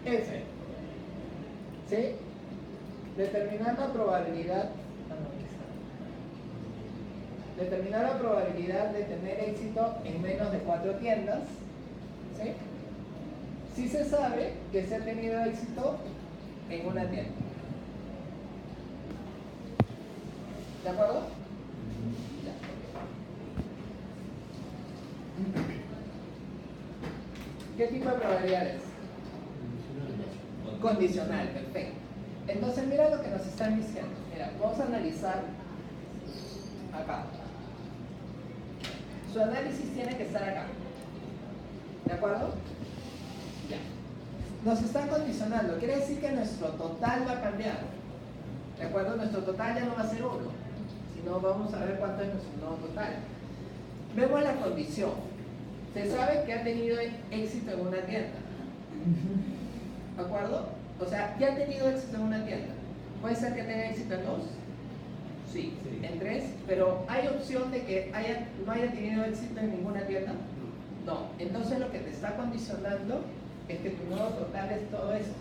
F. ¿Sí? Determinar la probabilidad. Determinar la probabilidad de tener éxito en menos de 4 tiendas. ¿Sí? Si se sabe que se ha tenido éxito en una tienda. ¿De acuerdo? Ya. ¿Qué tipo de probabilidad es? Condicional, perfecto. Entonces mira lo que nos están diciendo. Mira, vamos a analizar acá. Su análisis tiene que estar acá. ¿De acuerdo? Ya. Nos están condicionando. Quiere decir que nuestro total va a cambiar. ¿De acuerdo? Nuestro total ya no va a ser 1. Sino vamos a ver cuánto es nuestro nuevo total. Vemos la condición. Se sabe que ha tenido éxito en una tienda. ¿De acuerdo? O sea, ya ha tenido éxito en una tienda. ¿Puede ser que tenga éxito en 2? Sí. Sí. ¿En 3? Pero ¿hay opción de que no haya tenido éxito en ninguna tienda? No. Entonces lo que te está condicionando es que tu nuevo total es todo esto.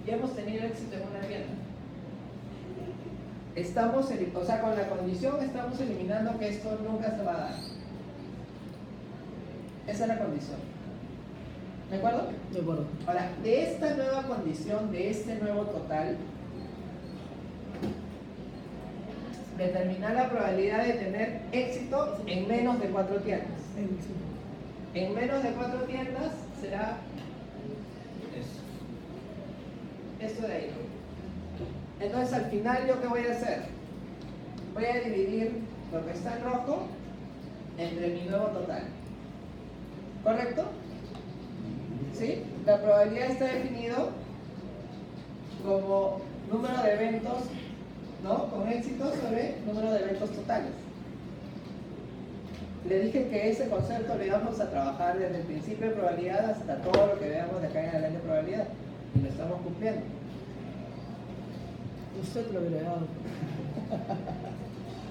Ya hemos tenido éxito en una tienda. O sea, con la condición estamos eliminando que esto nunca se va a dar. Esa es la condición. ¿De acuerdo? De acuerdo. Ahora, de esta nueva condición, de este nuevo total, determinar la probabilidad de tener éxito en menos de 4 tiendas. En menos de 4 tiendas será esto de ahí. Entonces al final, ¿yo qué voy a hacer? Voy a dividir lo que está en rojo entre mi nuevo total. ¿Correcto? ¿Sí? La probabilidad está definido como número de eventos, ¿no?, con éxito sobre número de eventos totales. Le dije que ese concepto lo íbamos a trabajar desde el principio de probabilidad hasta todo lo que veamos de acá en adelante de probabilidad. Y lo estamos cumpliendo. Usted lo hubiera dado.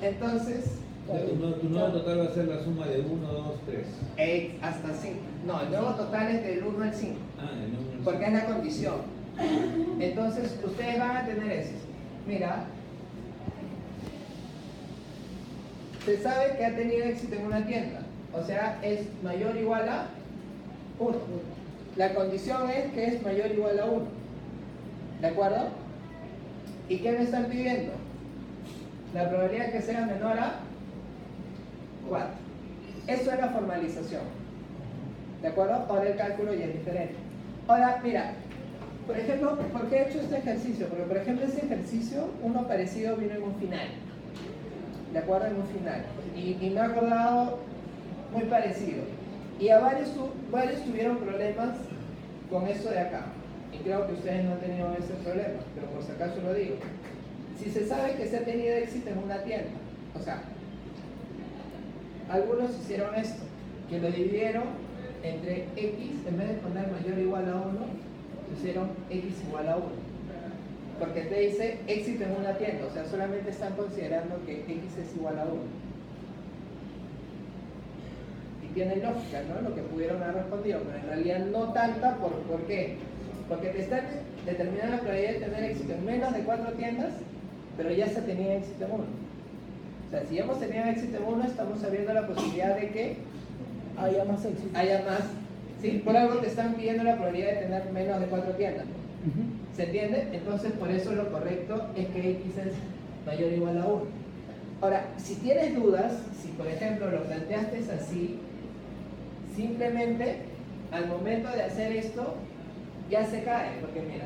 Entonces, Tu nuevo total va a ser la suma de 1, 2, 3. hasta 5. No, el nuevo total es del 1 al 5. Ah, el número. Porque es la condición. Entonces, ustedes van a tener eso. Mira, se sabe que ha tenido éxito en una tienda. O sea, es mayor o igual a 1. La condición es que es mayor o igual a 1. ¿De acuerdo? ¿Y qué me están pidiendo? La probabilidad de que sea menor a 4. Eso es la formalización. ¿De acuerdo? Ahora el cálculo ya es diferente. Ahora, mira, por ejemplo, ¿por qué he hecho este ejercicio? Porque, por ejemplo, este ejercicio, uno parecido vino en un final. ¿De acuerdo? En un final. Y me ha acordado muy parecido. Y a varios tuvieron problemas con esto de acá. Y creo que ustedes no han tenido ese problema, pero por si acaso lo digo. Si se sabe que se ha tenido éxito en una tienda, o sea, algunos hicieron esto, que lo dividieron entre x, en vez de poner mayor o igual a 1, pusieron x igual a 1. Porque te dice éxito en una tienda, o sea, solamente están considerando que x es igual a 1. Y tiene lógica, ¿no? Lo que pudieron haber respondido, pero en realidad no tanta. ¿Por qué? Porque te están determinando la probabilidad de tener éxito en menos de 4 tiendas, pero ya se tenía éxito en 1. O sea, si ya hemos tenido éxito en 1, estamos abriendo la posibilidad de que Haya más éxito. haya más. ¿Sí? Por algo te están pidiendo la probabilidad de tener menos de 4 tiendas. ¿Se entiende? Entonces, por eso lo correcto es que x es mayor o igual a 1. Ahora, si tienes dudas, si por ejemplo lo planteaste así, simplemente al momento de hacer esto, ya se cae, porque mira,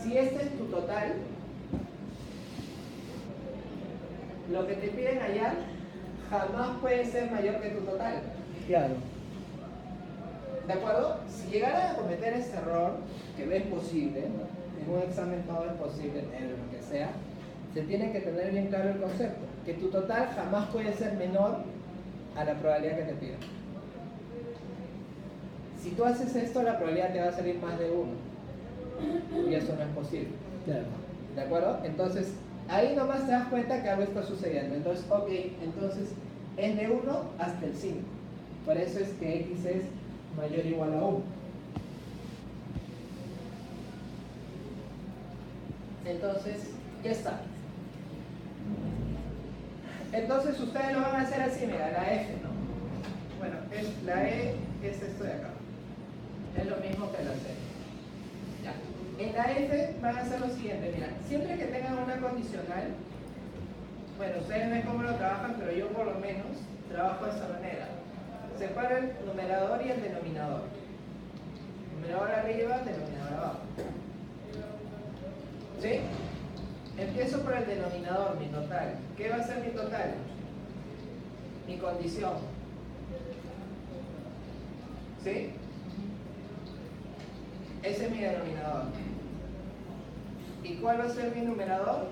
si este es tu total, lo que te piden allá jamás puede ser mayor que tu total. Claro. ¿De acuerdo? Si llegaran a cometer este error, que es posible, ¿no? En un examen todo es posible, negro, lo que sea, se tiene que tener bien claro el concepto, que tu total jamás puede ser menor a la probabilidad que te pidan. Si tú haces esto, la probabilidad te va a salir más de 1. Y eso no es posible. Claro. ¿De acuerdo? Entonces, ahí nomás te das cuenta que algo está sucediendo. Entonces, ok, entonces es de 1 hasta el 5. Por eso es que x es mayor o igual a 1. Entonces, ya está. Entonces, ustedes lo van a hacer así, mira, la F, ¿no? Bueno, la E es esto de acá. Es lo mismo que la C. Ya. En la F van a hacer lo siguiente, mira, siempre que tengan una condicional, bueno, ustedes ven cómo lo trabajan, pero yo por lo menos trabajo de esta manera. Separo el numerador y el denominador. Numerador arriba, denominador abajo. abajo. ¿Sí? Empiezo por el denominador, mi total. ¿Qué va a ser mi total? Mi condición. ¿Sí? Ese es mi denominador. ¿Y cuál va a ser mi numerador?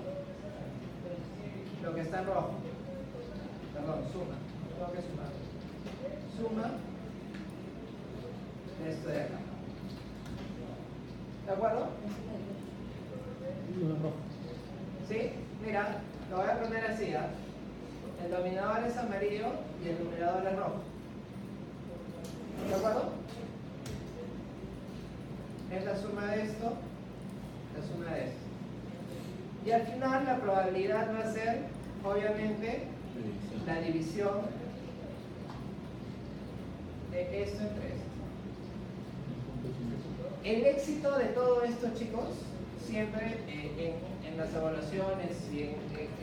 Lo que está en rojo. Perdón, suma. Tengo que sumar. Suma de esto de acá. ¿De acuerdo? Uno rojo. ¿Sí? Mira, lo voy a poner así, ¿ah? El dominador es amarillo y el numerador es rojo. ¿De acuerdo? Es la suma de esto, la suma de esto. Y al final la probabilidad va a ser, obviamente, la división de esto entre esto. El éxito de todo esto, chicos, siempre en las evaluaciones y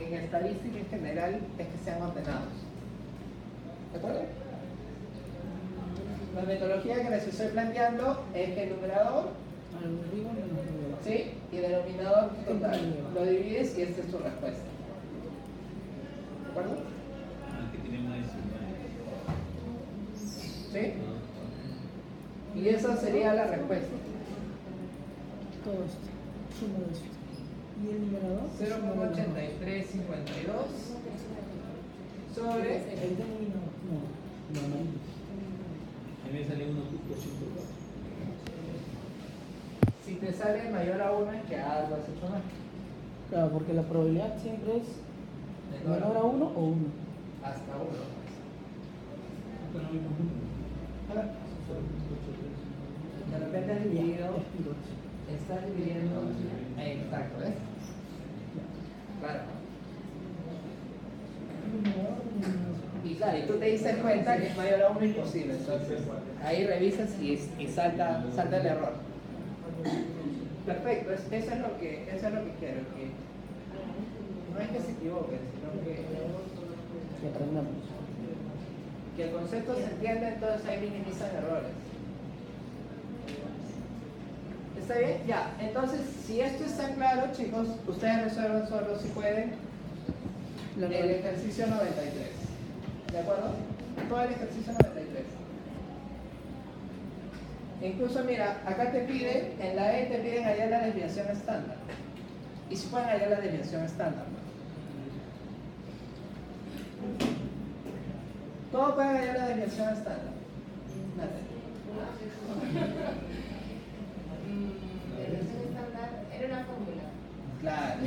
en estadística en general, es que sean ordenados. ¿De acuerdo? La metodología que les estoy planteando es que el numerador, Arriba menos arriba. ¿sí? Y el denominador total. Lo divides y esta es tu respuesta. ¿De acuerdo? Ah, que tiene más de ¿Sí? Y esa sería la respuesta. Todo esto. Suma de esto. ¿Y el numerador? 0,8352 sobre El denominador. No, amarillo. A mí me sale 1.104. si te sale mayor a 1 es que algo has hecho mal. Claro, porque la probabilidad siempre es menor a 1 o 1. Hasta 1. De repente has dividido, estás dividiendo, exacto, ¿ves? Claro. Y claro, y tú te diste cuenta que es mayor a 1 imposible, entonces ahí revisas y salta el error. Perfecto, eso es lo que quiero, que no es que se equivoquen, sino Y aprendamos. que el concepto se entienda, entonces ahí minimizan errores. ¿Está bien? Ya, entonces si esto está claro, chicos, ustedes resuelvan solo si pueden el ejercicio 93. ¿De acuerdo? Todo el ejercicio 93. Incluso mira, acá te piden, en la E te piden hallar la desviación estándar. Y si pueden hallar la desviación estándar. ¿Cómo pueden hallar la desviación estándar? Desviación estándar era una fórmula. Claro.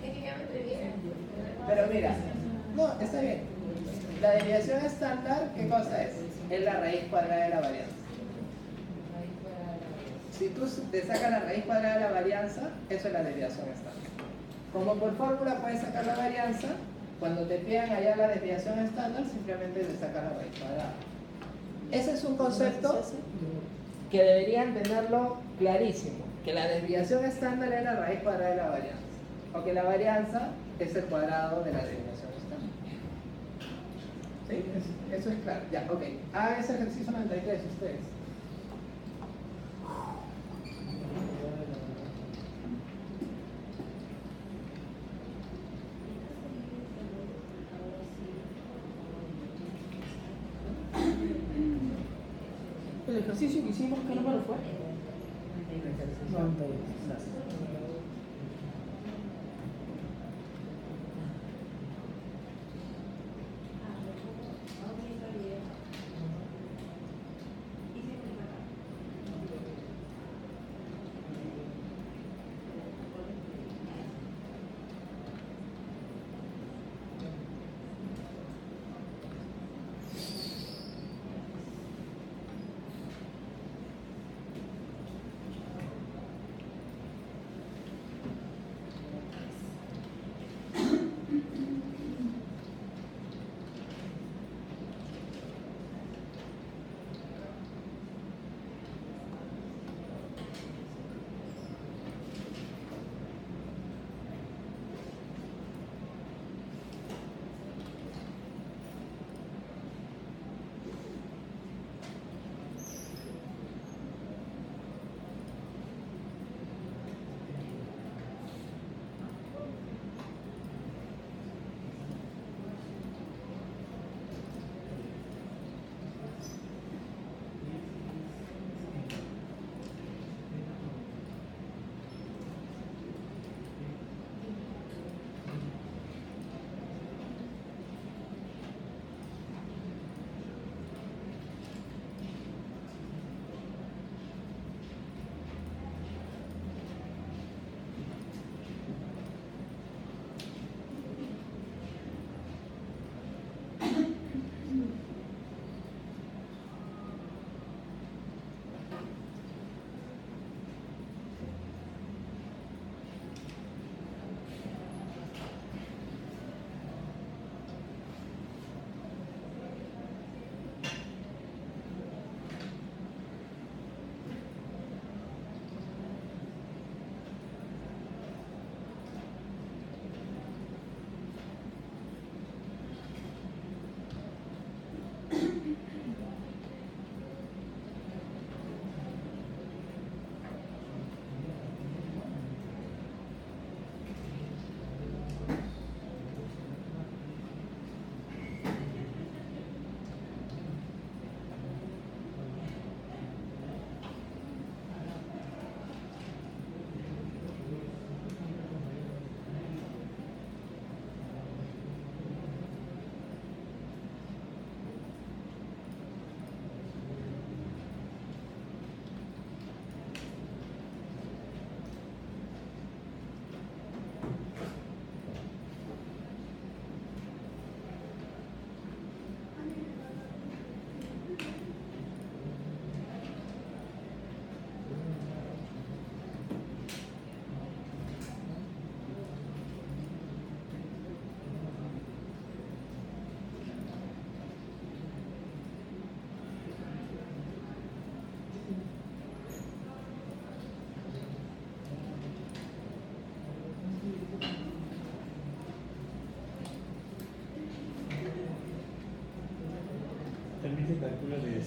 Es que ya me atreví. Pero mira, no, está bien. La desviación estándar, ¿qué cosa es? Es la raíz cuadrada de la varianza. Si tú te sacas la raíz cuadrada de la varianza, eso es la desviación estándar. Como por fórmula puedes sacar la varianza, cuando te pidan hallar la desviación estándar, simplemente le sacas la raíz cuadrada. Ese es un concepto que deberían tenerlo clarísimo, que la desviación estándar es la raíz cuadrada de la varianza, o que la varianza es el cuadrado de la desviación estándar. ¿Sí? Eso es claro. Ya, ok. Hagan ese ejercicio 93 ustedes. El ejercicio que hicimos, ¿qué número fue? 92. Gracias.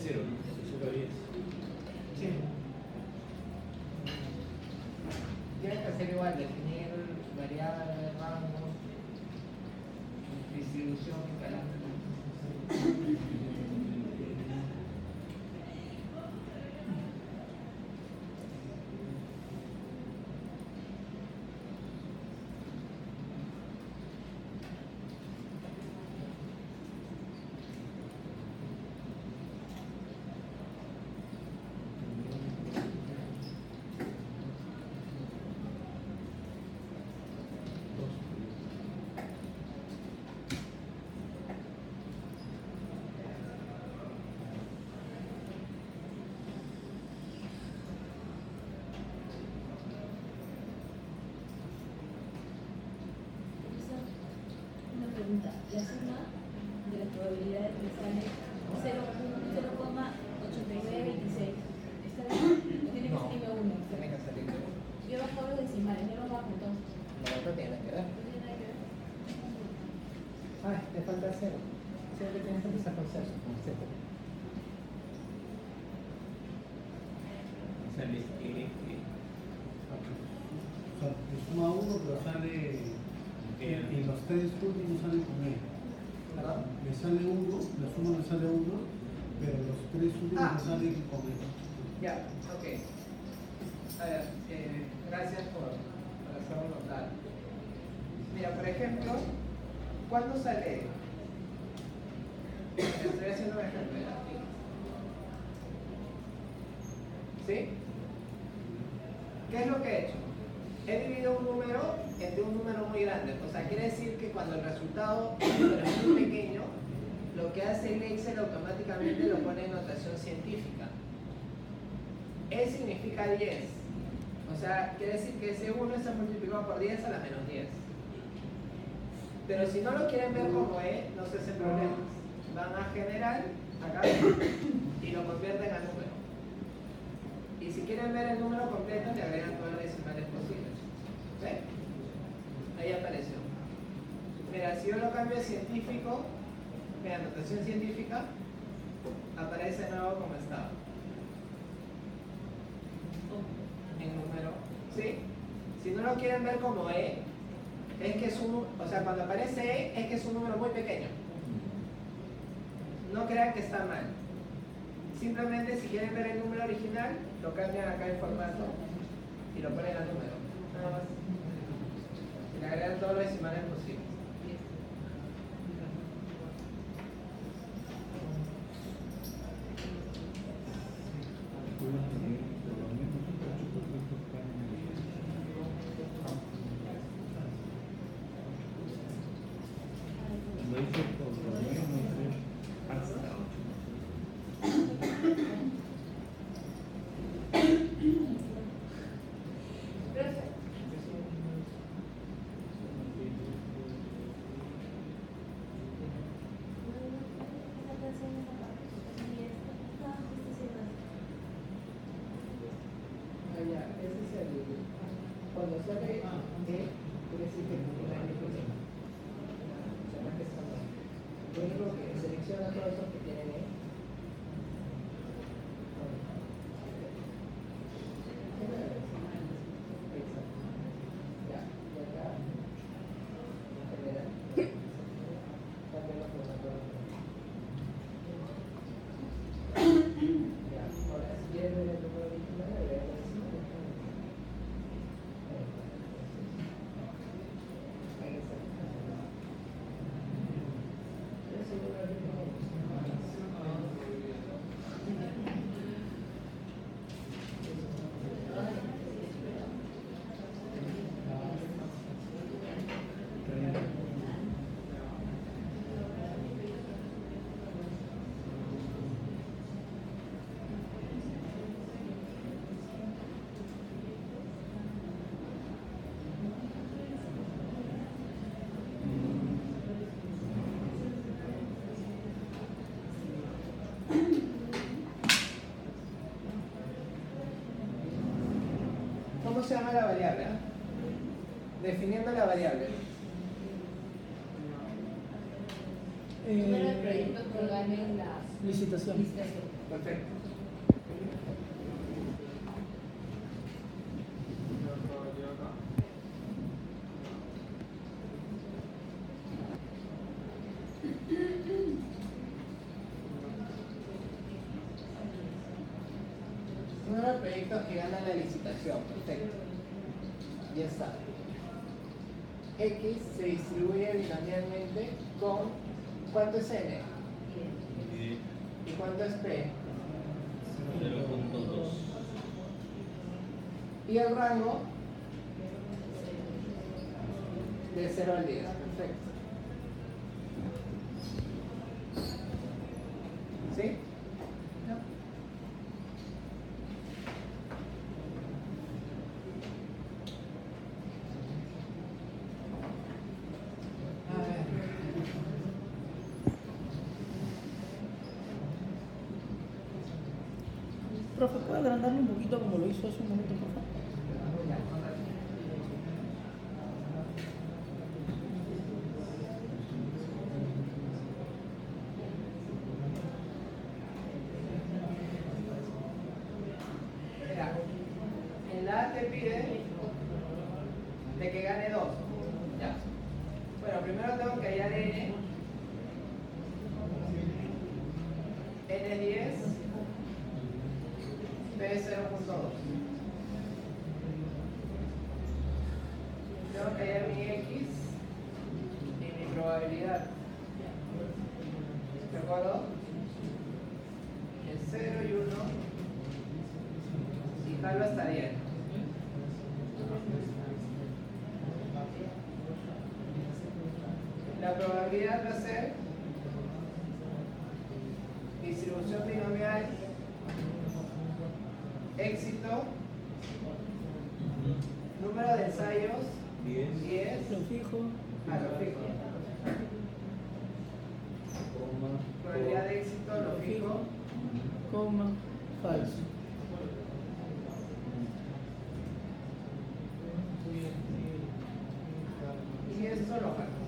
0, ¿no? De 0 a 10. Sí. Tienes que hacer igual, definir variable, rango, distribución y carácter. Una pregunta. La suma de las probabilidades me sale 0,8926. ¿Está bien? No tiene que No. salirme uno. Tiene que salir. Yo he bajado los decimales, no los bajo entonces. No, no tiene que ver. No tiene nada que ver. Ay, te falta cero. Siempre tienes que empezar con cero, con cero. Sale O sea, te suma uno, pero sale. Y los tres últimos salen con él. ¿Perdón? Le sale uno, la suma le sale uno, pero los tres últimos Ah. le salen con él. Ya, ok. A ver, gracias por hacerlo notar. Mira, por ejemplo, ¿cuándo sale? Estoy haciendo un ejemplo. ¿Ya? ¿Sí? ¿Qué es lo que he hecho? He dividido un número entre un número muy grande. O sea, quiere decir que cuando el resultado es muy pequeño, lo que hace el Excel automáticamente lo pone en notación científica. E significa 10. O sea, quiere decir que ese 1 está multiplicado por 10 a la menos 10. Pero si no lo quieren ver como E, no se hacen problemas. Van a general, acá, y lo convierten a número. Y si quieren ver el número completo, le agregan todas las decimales posibles. ¿Ve? Ahí apareció. Mira, si yo lo cambio a científico, mira, notación científica, aparece de nuevo como estaba. En número, ¿sí? Si no lo quieren ver como E, es que es un, o sea, cuando aparece E, es que es un número muy pequeño. No crean que está mal. Simplemente si quieren ver el número original, lo cambian acá en formato y lo ponen a número. Nada más. Y le agregan todos los decimales posibles. Ah, ya, ese es el. Cuando sale E, quiere decir que no hay ningún signo. O sea, no es que está mal. Lo único que selecciona todos esos que tienen E. Exacto. Ya, y acá. General. También lo ponemos. Ya, ahora si quieres ver el número original, agregamos el signo. Ahí está. Ese número original. ¿Cómo se llama la variable? Definiendo la variable. Número de proyectos que ganen la Licitación. licitación. Perfecto. Número de proyectos que ganan la licitación. Perfecto. Ya está. X se distribuye binomialmente con ¿cuánto es N? ¿Y cuánto es P? 0.2. Y el rango de 0 al 10. Perfecto. ¿Sí? A ver. Profe, ¿puede agrandarlo un poquito como lo hizo hace un momento, por favor? Mira, en la A te pide de que gane 2. Ya. Bueno, primero tengo que hallar N. N es 10. P es 0.2. Tengo que hallar mi X y mi probabilidad. ¿De acuerdo? Es 0 y 1. Y jalo hasta 10. La probabilidad va a ser distribución binomial, éxito, número de ensayos, 10, Lo fijo, lo fijo. Probabilidad de éxito, lo fijo. coma, falso. Y esto lo jalo.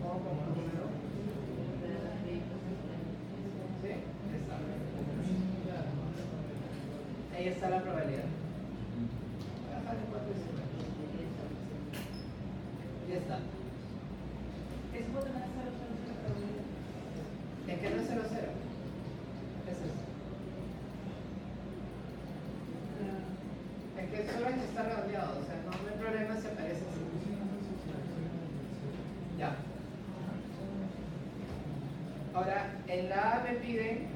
¿Cómo como número? ¿Sí? Está. Ahí está la probabilidad. Voy a dejarle 4 y 5. Ya está. Es por tener 0, 0, 0 probabilidad. Es que no es 0, 0. Es eso. Es que solo hay que estar redondeado, o sea, no hay problema si aparece así. Ya. Ahora, en la A me piden,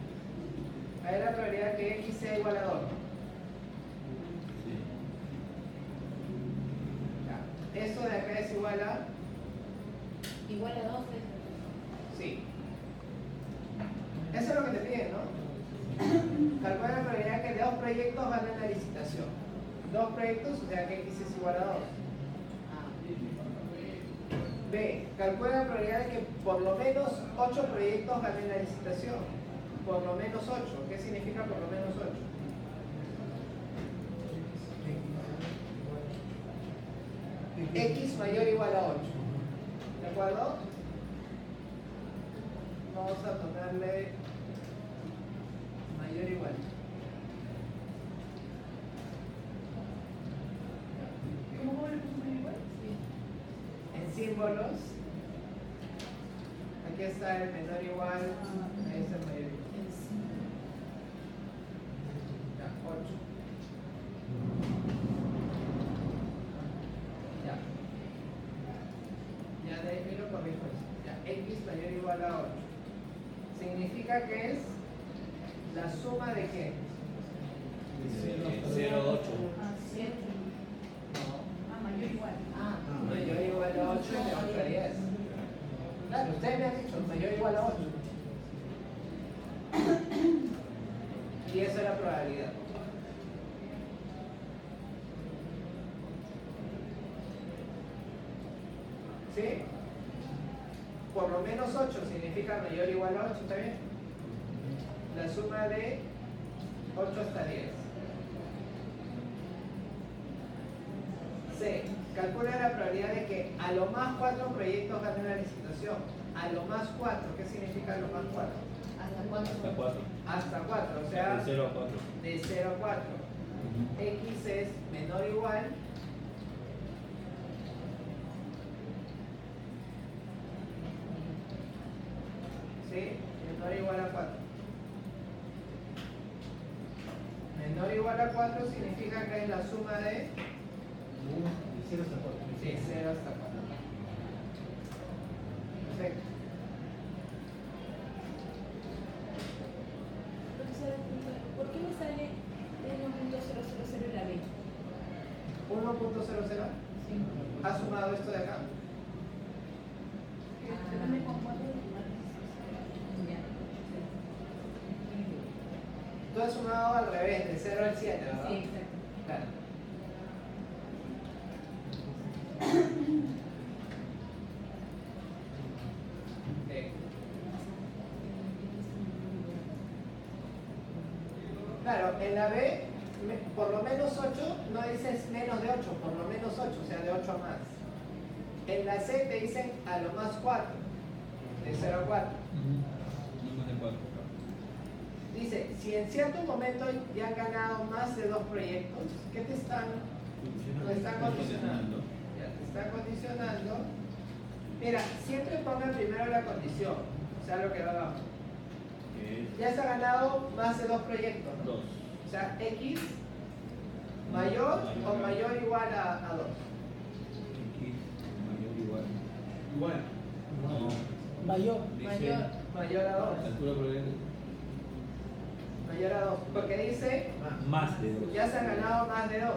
a ver la probabilidad que X sea igual a 2. Ya. Eso de acá es igual a, Igual a 12. sí. Eso es lo que te piden, ¿no? Calcula la probabilidad que 2 proyectos ganen la licitación. 2 proyectos, o sea que X es igual a 2. B. Calcula la probabilidad de que por lo menos 8 proyectos ganen la licitación. Por lo menos 8. ¿Qué significa por lo menos 8? X mayor o igual a 8. ¿De acuerdo? Vamos a ponerle mayor o igual. ¿Cómo le puso igual? En símbolos, aquí está el menor igual, ahí está el mayor igual. Ya, 8. Ya. Ya de ahí lo corrijo eso. Ya, X mayor o igual a 8. Significa que es la suma de qué? 0.8. Ah, 7. Ah, mayor igual. Mayor o igual a 8 y de 8 a 10. Claro, ustedes me han dicho mayor o igual a 8. Y esa es la probabilidad. ¿Sí? Por lo menos 8 significa mayor o igual a 8, ¿está bien? La suma de 8 hasta 10. C. Calcula la probabilidad de que a lo más 4 proyectos ganen la licitación. a lo más 4. ¿Qué significa lo más 4? ¿Hasta cuándo? Hasta 4. Hasta 4, o sea, De 0 a 4. de 0 a 4. X es menor o igual ¿sí? Menor o igual a 4. Menor o igual a 4 significa que es la suma de 0 hasta 4. sí, 0 hasta 4. Perfecto. Profesora, ¿por qué me sale 1.000 en la B? 1.00 ha sumado esto de acá. Depende con cuánto de Tú has sumado al revés, de 0 al 7, ¿verdad? Sí, exacto. Claro. Sí. Claro, en la B, por lo menos 8, no dices menos de 8, por lo menos 8, o sea, de 8 a más. En la C te dicen a lo más 4, de 0 a 4. No más de 4. Dice, si en cierto momento ya han ganado más de 2 proyectos, ¿qué te están condicionando? Ya te están condicionando. Mira, siempre pongan primero la condición, o sea, lo que va abajo. Ya se ha ganado más de 2 proyectos, ¿no? 2. O sea, X mayor o mayor o igual a 2. X mayor o igual. Igual. No. Mayor. Dice, Mayor a 2. calcula probabilidad Mayor a 2. Porque dice, más de 2. ya se ha ganado más de 2.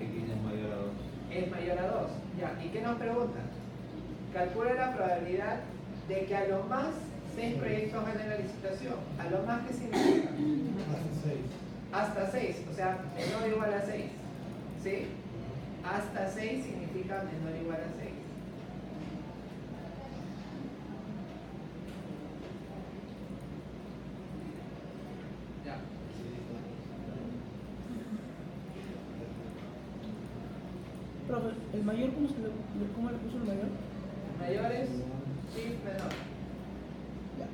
X es mayor a 2. Es mayor a 2. Ya, ¿y qué nos pregunta? Calcula la probabilidad de que a lo más 6 proyectos ganen la licitación. ¿A lo más qué significa? Hasta 6. Hasta 6, o sea, menor o igual a 6. ¿Sí? Hasta 6 significa menor o igual a 6. Ya. Profe, ¿el mayor cómo le puso el mayor? Mayor es shift menor. Ya.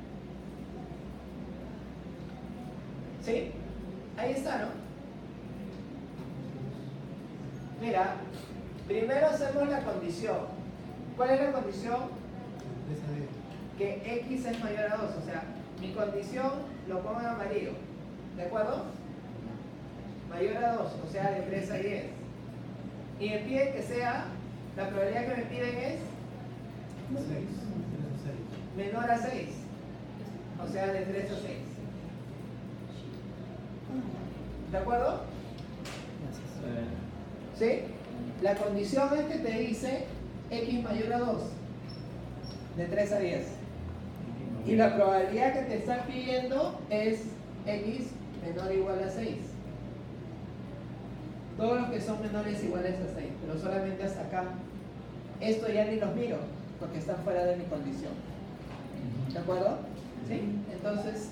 ¿Sí? Ahí está, ¿no? Mira, primero hacemos la condición. ¿Cuál es la condición? Que X es mayor a 2. O sea, mi condición lo pongo en amarillo. ¿De acuerdo? Mayor a 2, o sea, de 3 a 10. Y me piden que sea, la probabilidad que me piden es 6. menor a 6. O sea, de 3 a 6. ¿De acuerdo? ¿Sí? La condición es que te dice X mayor a 2. De 3 a 10. Y la probabilidad que te están pidiendo es X menor o igual a 6. Todos los que son menores o iguales a 6, pero solamente hasta acá. Esto ya ni los miro, porque están fuera de mi condición. ¿De acuerdo? ¿Sí? Entonces,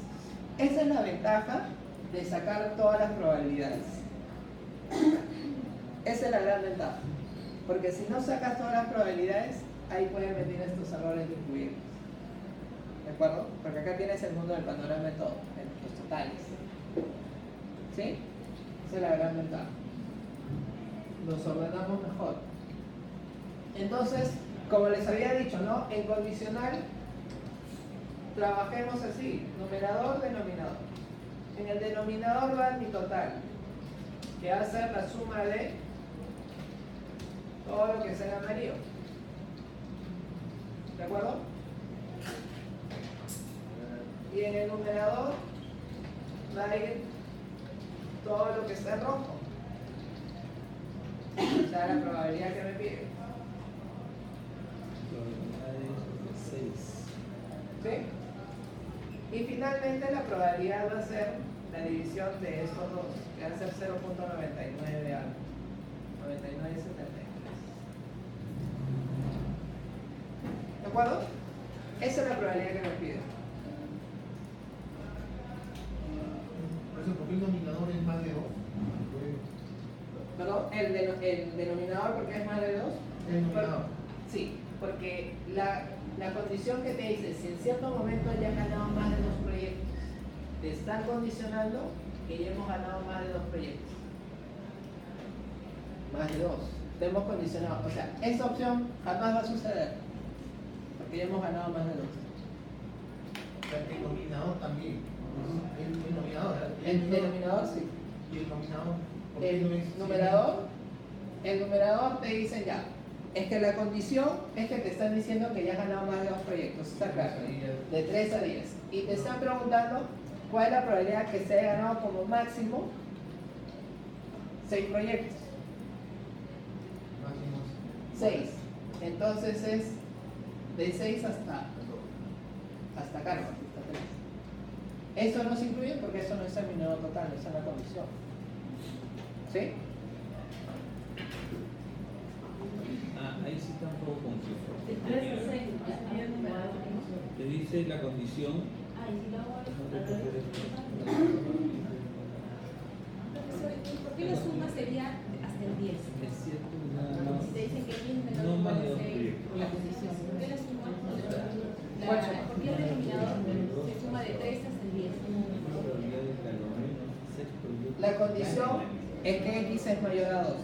esa es la ventaja de sacar todas las probabilidades. Esa es la gran ventaja. Porque si no sacas todas las probabilidades, ahí pueden venir estos errores de incluirlos. ¿De acuerdo? Porque acá tienes el mundo del panorama de todo, en los totales. ¿Sí? Esa es la gran ventaja. Nos ordenamos mejor. Entonces, como les había dicho, ¿no? En condicional, trabajemos así, numerador, denominador. En el denominador va mi total, que va a ser la suma de todo lo que sea en amarillo. ¿De acuerdo? Y en el numerador va a ir todo lo que está en rojo. O sea, la probabilidad que me pide. ¿Sí? Y finalmente la probabilidad va a ser la división de estos dos, que va a ser 0.99 algo. 99.73. ¿De acuerdo? Esa es la probabilidad que me pide. Por eso, ¿por qué el denominador es más de 2? ¿Perdón? El denominador porque es más de 2. El denominador. Sí, porque la condición que te dice, si en cierto momento ya has ganado más de 2 proyectos, te están condicionando que ya hemos ganado más de 2 proyectos. Más de 2. Te hemos condicionado. O sea, esa opción jamás va a suceder, porque ya hemos ganado más de 2. El denominador también. El denominador. El denominador sí. Y el nominador. ¿Por qué El no es- numerador te dicen ya. Es que la condición es que te están diciendo que ya has ganado más de 2 proyectos. Está claro. De 3 a 10. Y te están preguntando cuál es la probabilidad que se haya ganado como máximo 6 proyectos. Máximo 6. Entonces es de 6 hasta acá, ¿no? Hasta 3. Eso no se incluye porque eso no es el minero total, no es una condición. ¿Sí? Ahí sí está un poco confuso. De 3 a 6, ya había numerado. Te dice la condición. Ay, si lo hago al Profesor, ¿por qué la suma sería hasta el 10? Es cierto, no, Si te dicen que el menor no más de igual 2 a 6, proyectos. la condición. ¿Por qué la suma? ¿Cuál suma? ¿Por qué el denominador se suma de 3 hasta el 10? La condición es que X es mayor a 2.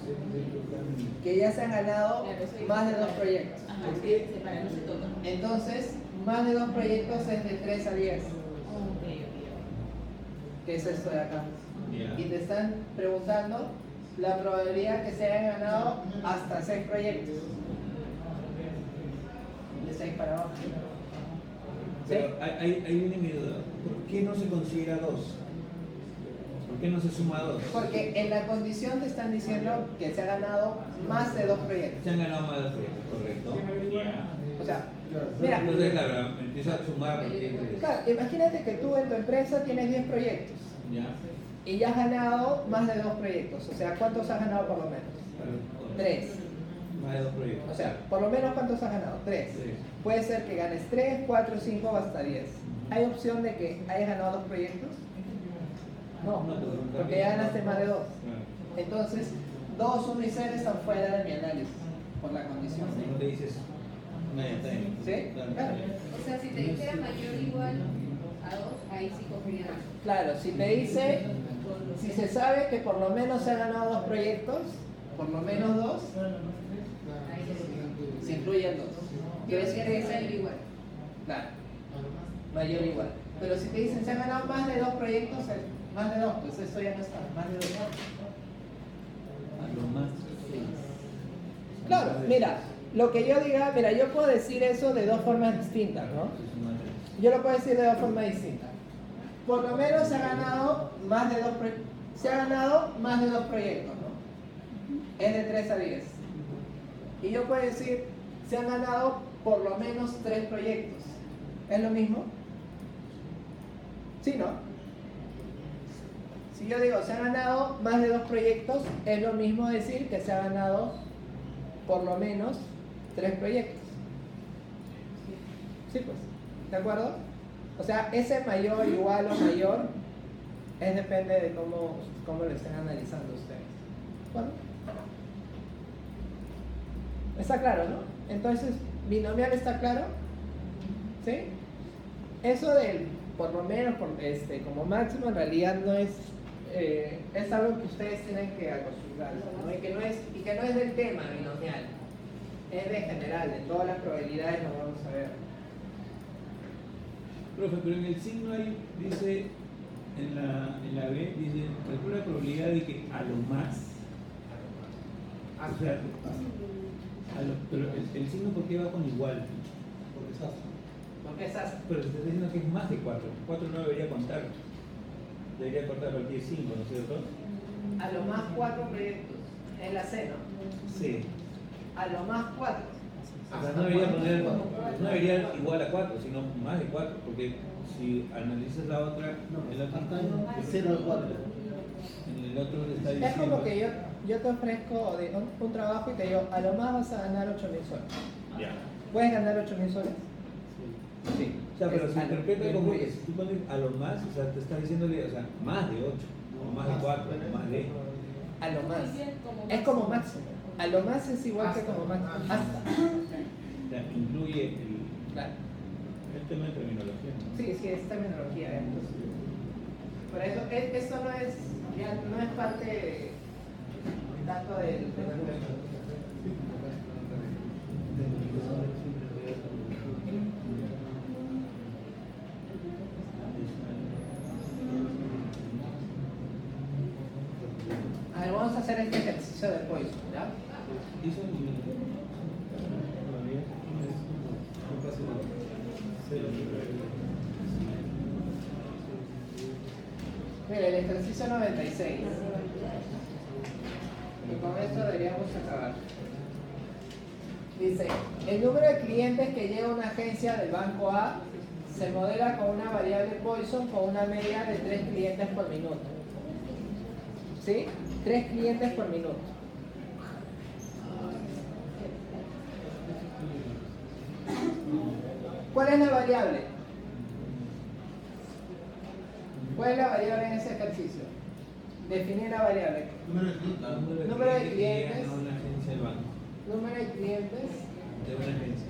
Que ya se han ganado más de 2 proyectos. Ajá, se separa, no se toca. Entonces, más de 2 proyectos es de 3 a 10. Ok. Que es esto de acá. Ya. Y te están preguntando la probabilidad que se hayan ganado hasta 6 proyectos. De 6 para abajo. ¿Sí? Pero ahí viene mi duda. ¿Por qué no se considera 2? ¿Por qué no se suma 2? Porque en la condición te están diciendo que se ha ganado más de 2 proyectos. Se han ganado más de 2 proyectos, correcto. Ya. O sea, mira, Entonces, claro, empieza a sumar. claro, imagínate que tú en tu empresa tienes 10 proyectos Ya. y ya has ganado más de 2 proyectos. O sea, ¿cuántos has ganado por lo menos? 3. Más de 2 proyectos. O sea, por lo menos ¿cuántos has ganado? 3. Sí. Puede ser que ganes 3, 4, 5 o hasta 10. ¿Hay opción de que hayas ganado 2 proyectos? No, porque ya ganaste más de 2. Claro. Entonces, 2, 1 y 0 están fuera de mi análisis por la condición. No te dices. No, ya está bien. ¿Sí? Claro. O sea, si te dijera mayor o igual a 2, ahí sí cogería. Claro, si te dice, si se sabe que por lo menos se han ganado 2 proyectos, por lo menos 2, Ahí sí. se incluyen 2. Yo decía que mayor o igual. Claro, mayor o igual. Pero si te dicen se han ganado más de 2 proyectos, más de 2, pues eso ya no está, más de 2. A lo más. Claro, mira, lo que yo diga, mira, yo puedo decir eso de 2 formas distintas, ¿no? Yo lo puedo decir de 2 formas distintas. Por lo menos se ha ganado más de 2 proyectos. Se ha ganado más de 2 proyectos, ¿no? Es de 3 a 10. Y yo puedo decir, se han ganado por lo menos 3 proyectos. ¿Es lo mismo? ¿Sí, no? Si yo digo, se han ganado más de 2 proyectos, es lo mismo decir que se ha ganado por lo menos 3 proyectos. Sí, pues. ¿De acuerdo? O sea, ese mayor, igual o mayor, es depende de cómo lo estén analizando ustedes. Bueno. Está claro, ¿no? Entonces, binomial está claro. ¿Sí? Eso del por lo menos como máximo en realidad no es algo que ustedes tienen que acostumbrarse, ¿no? Y que no es del tema binomial, es de general, de todas las probabilidades lo vamos a ver. Profe, pero en el signo ahí dice, en la B, dice, calcula la probabilidad de que a lo más. O sea, pero el signo, ¿por qué va con igual? Porque estás. Porque esas, Pero se está diciendo que es más de 4. 4 no debería contar. Debería contar cualquier 5, ¿no es cierto? a lo más 4 proyectos, en la C, ¿no? Sí. A lo más 4. O sea, no debería igual a 4, sino más de 4, porque si analizas la otra, el otro, De 0 al 4. en el otro le está Es diciendo. como que yo te ofrezco un trabajo y te digo, a lo más vas a ganar 8.000 soles. Ya. ¿Puedes ganar 8.000 soles? Sí. O sea, pero Es se a lo- interpreta lo como que incluyes. si tú pones a lo más, o sea, te está diciéndole, o sea, más de 8, o más de 4, o más de. A lo más. Dicen como Es como máximo. A lo más es igual que como máximo. Hasta. O sea, incluye el Claro. tema de terminología, ¿no? Sí, sí, es terminología. Por eso, esto no es, ya no es parte tanto del A ver, vamos a hacer este ejercicio de Poisson, ¿ya? Hizo Mira, el ejercicio 96. Y con esto deberíamos acabar. Dice, el número de clientes que llega a una agencia del banco A se modela con una variable Poisson con una media de 3 clientes por minuto. ¿Sí? 3 clientes por minuto. ¿Cuál es la variable? ¿Cuál es la variable en ese ejercicio? Definir la variable. Número de clientes. A una agencia del banco. Número de clientes De una agencia.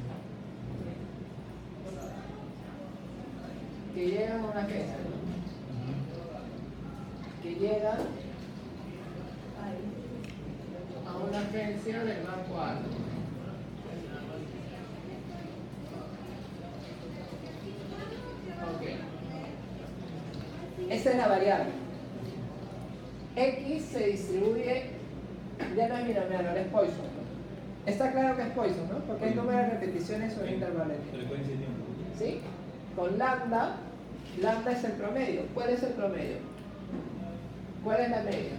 que llegan a una agencia. Que llegan a una agencia del banco A. Ok. Esta es la variable. X se distribuye, ya no es binomial, ahora es Poisson. Está claro que es Poisson, ¿no? Porque es número de repeticiones sobre intervalo de tiempo. Frecuencia de tiempo. ¿Sí? Con lambda, lambda es el promedio. ¿Cuál es el promedio? ¿Cuál es la media?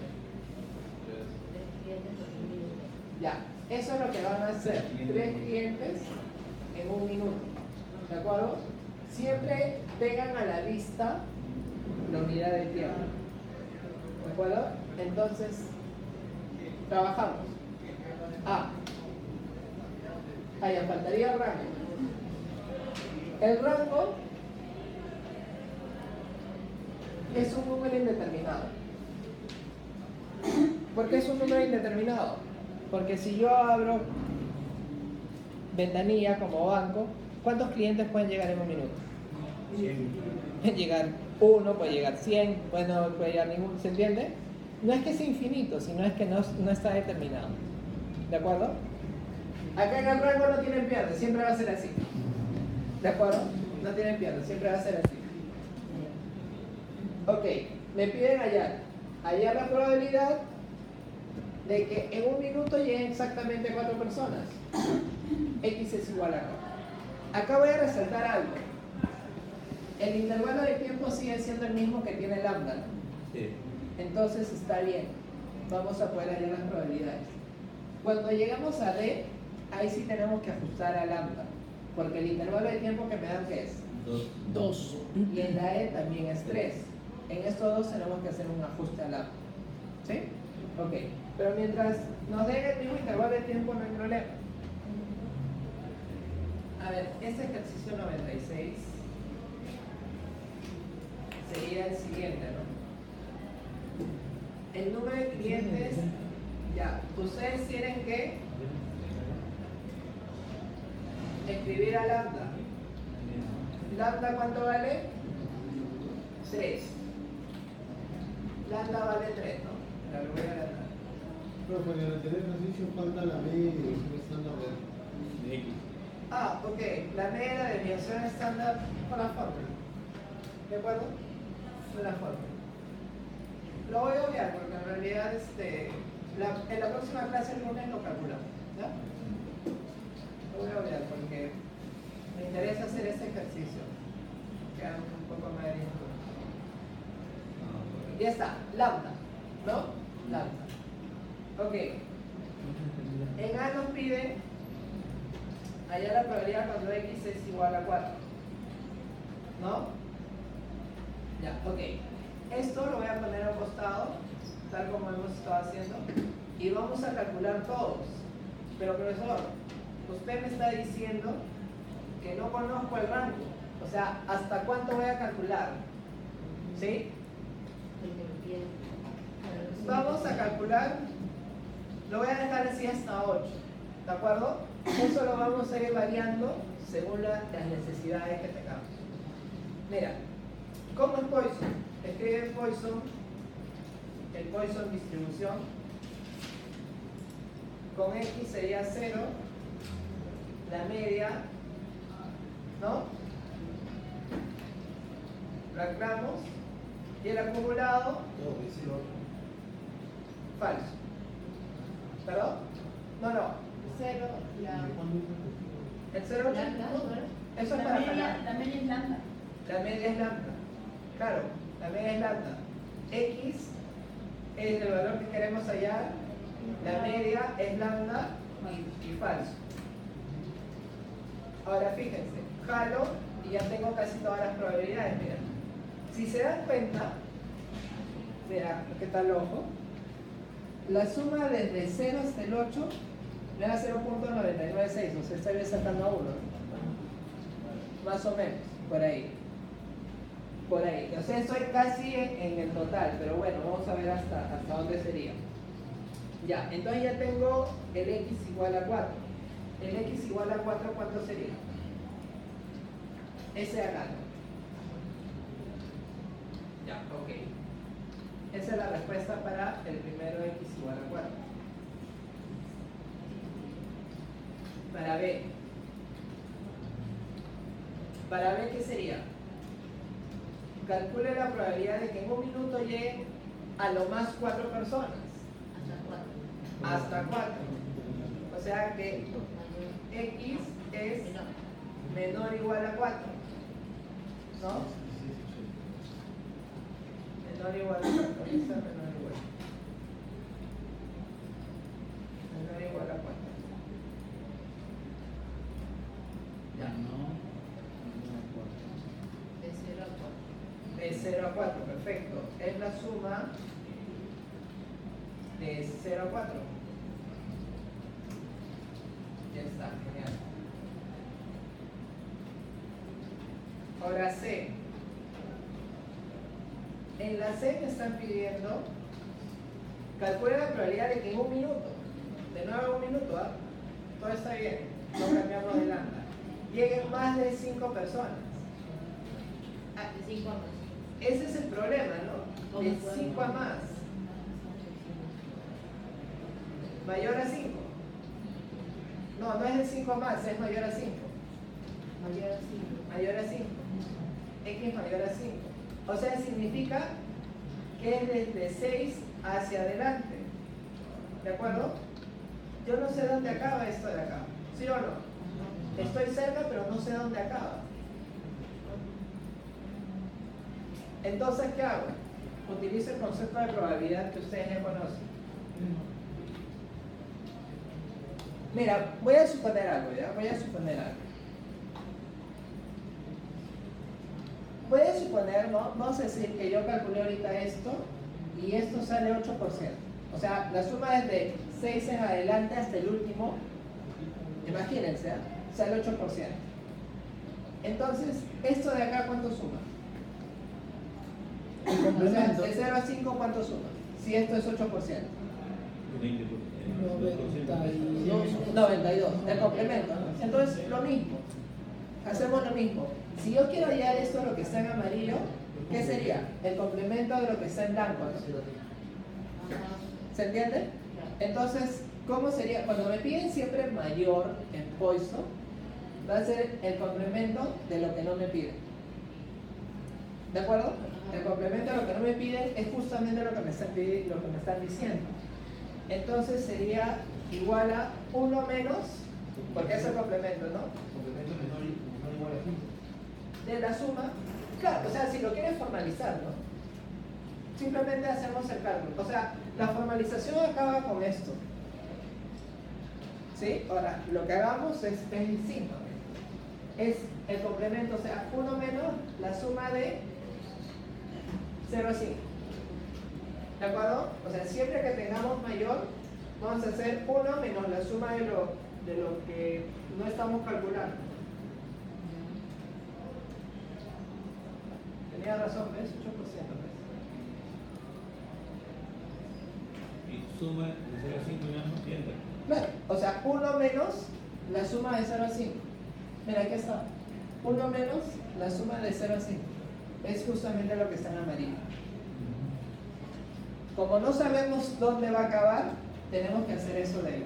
Ya, eso es lo que van a hacer 3 clientes en un minuto. ¿De acuerdo? Siempre tengan a la vista la unidad de tiempo. ¿De acuerdo? Entonces, trabajamos. Ya faltaría el rango. El rango es un número indeterminado. ¿Por qué es un número indeterminado? Porque si yo abro ventanilla como banco, ¿cuántos clientes pueden llegar en un minuto? 100. Puede llegar 1, puede llegar 100, no puede llegar ninguno, ¿se entiende? No es que sea infinito, sino es que no está determinado. ¿De acuerdo? Acá en el rango no tienen pierde, siempre va a ser así. ¿De acuerdo? No tienen pierde, siempre va a ser así. Ok, me piden hallar la probabilidad de que en un minuto lleguen exactamente 4 personas. X es igual a 4. Acá voy a resaltar algo. El intervalo de tiempo sigue siendo el mismo que tiene lambda, ¿no? Sí. Entonces está bien. Vamos a poder hallar las probabilidades. Cuando llegamos a D, ahí sí tenemos que ajustar a lambda. Porque el intervalo de tiempo que me dan, ¿qué es? 2. Y en la E también es 3. En estos dos tenemos que hacer un ajuste a lambda. ¿Sí? Ok. Pero mientras nos den el mismo intervalo de tiempo, no hay problema. A ver, este ejercicio 96 sería el siguiente, ¿no? El número de clientes, ya, ustedes tienen que escribir a lambda. ¿Lambda cuánto vale? 3. Lambda vale 3, ¿no? La voy a agrandar. Pero para el anterior ejercicio falta la media de desviación estándar De X. Ok, la media de la desviación estándar con la fórmula. ¿De acuerdo? Con la fórmula. Lo voy a obviar porque en realidad en la próxima clase el lunes lo calculamos. ¿Ya? Lo voy a obviar porque me interesa hacer este ejercicio. Queda un poco más de tiempo. Ya está, lambda, ¿no? Lambda. Ok. En A nos pide hallar la probabilidad cuando X es igual a 4. ¿No? Ya, ok. Esto lo voy a poner a un costado, tal como hemos estado haciendo, y vamos a calcular todos. Pero profesor, usted me está diciendo que no conozco el rango. O sea, ¿hasta cuánto voy a calcular? ¿Sí? Vamos a calcular, lo voy a dejar así hasta 8. ¿De acuerdo? Eso lo vamos a ir variando según las necesidades que tengamos. Mira, ¿cómo es Poisson? Escribe Poisson, el Poisson distribución. Con X sería 0, la media, ¿no? Lo anclamos y el acumulado, No, es el otro. falso. ¿Perdón? No, no. 0, El 0,8. Eso es para jalar. La media es lambda. La media es lambda. Claro, la media es lambda. X es el valor que queremos hallar. La media es lambda y falso. Ahora fíjense, jalo y ya tengo casi todas las probabilidades. Mira, si se dan cuenta, mira, ¿qué tal el ojo? La suma desde 0 hasta el 8 me da 0.996, o sea, estoy sacando a 1. Más o menos, por ahí. Por ahí. O sea, estoy casi en el total, pero bueno, vamos a ver hasta dónde sería. Ya, entonces ya tengo el x igual a 4. El x igual a 4, ¿cuánto sería? Ese de acá. Ya, ok. Esa es la respuesta para el primero x igual a 4. Para B. Para B, ¿qué sería? Calcule la probabilidad de que en un minuto lleguen a lo más 4 personas. Hasta 4. O sea que x es menor o igual a 4. ¿No? Menor o igual a 4. Esa es menor o igual. Menor o igual a 4. Ya. De 0 a 4, perfecto. Es la suma de 0 a 4. Ya está, genial. Ahora C. En la C me están pidiendo, calcula la probabilidad de que en un minuto, de nuevo un minuto, ¿ah? Todo está bien, no cambiamos de lambda, lleguen más de 5 personas. De 5 a más. Ese es el problema, ¿no? De 5 a más. Mayor a 5. No, no es de 5 a más, es mayor a 5. Mayor a 5. Mayor a 5. X mayor a 5. O sea, significa que es desde 6 hacia adelante. ¿De acuerdo? Yo no sé dónde acaba esto de acá. ¿Sí o no? Estoy cerca, pero no sé dónde acaba. Entonces, ¿qué hago? Utilizo el concepto de probabilidad que ustedes ya conocen. Mira, voy a suponer algo, ¿ya? Voy a suponer algo. Voy a suponer, ¿no? Vamos a decir que yo calculé ahorita esto y esto sale 8%. O sea, la suma desde 6 en adelante hasta el último, imagínense, ¿eh? Sale 8%. Entonces, ¿esto de acá cuánto suma? El O sea, complemento. de 0 a 5, ¿cuánto suma? Si esto es 8%. 92. 92, el complemento. Entonces, lo mismo. Hacemos lo mismo. Si yo quiero hallar esto, lo que está en amarillo, ¿qué sería? El complemento de lo que está en blanco, ¿no? ¿Se entiende? Entonces, ¿cómo sería? Cuando me piden siempre mayor en Poisson, va a ser el complemento de lo que no me piden. ¿De acuerdo? El complemento de lo que no me piden es justamente lo que me están diciendo. Entonces sería igual a 1 menos, porque es el complemento, ¿no? Complemento menor igual a 5. De la suma, claro, o sea, si lo quieres formalizar, ¿no? Simplemente hacemos el cálculo. O sea, la formalización acaba con esto. ¿Sí? Ahora, lo que hagamos es distinto. Es el complemento, o sea, 1 menos la suma de 0 a 5. ¿De acuerdo? O sea, siempre que tengamos mayor, vamos a hacer 1 menos la suma de lo que no estamos calculando. Tenía razón, ¿ves? 8%, ¿ves? Y suma de 0 a 5 y más no tienda. Claro, o sea, 1 menos la suma de 0 a 5. Mira, aquí está. 1 menos la suma de 0 a 5. Es justamente lo que está en amarillo. Como no sabemos dónde va a acabar, tenemos que hacer eso de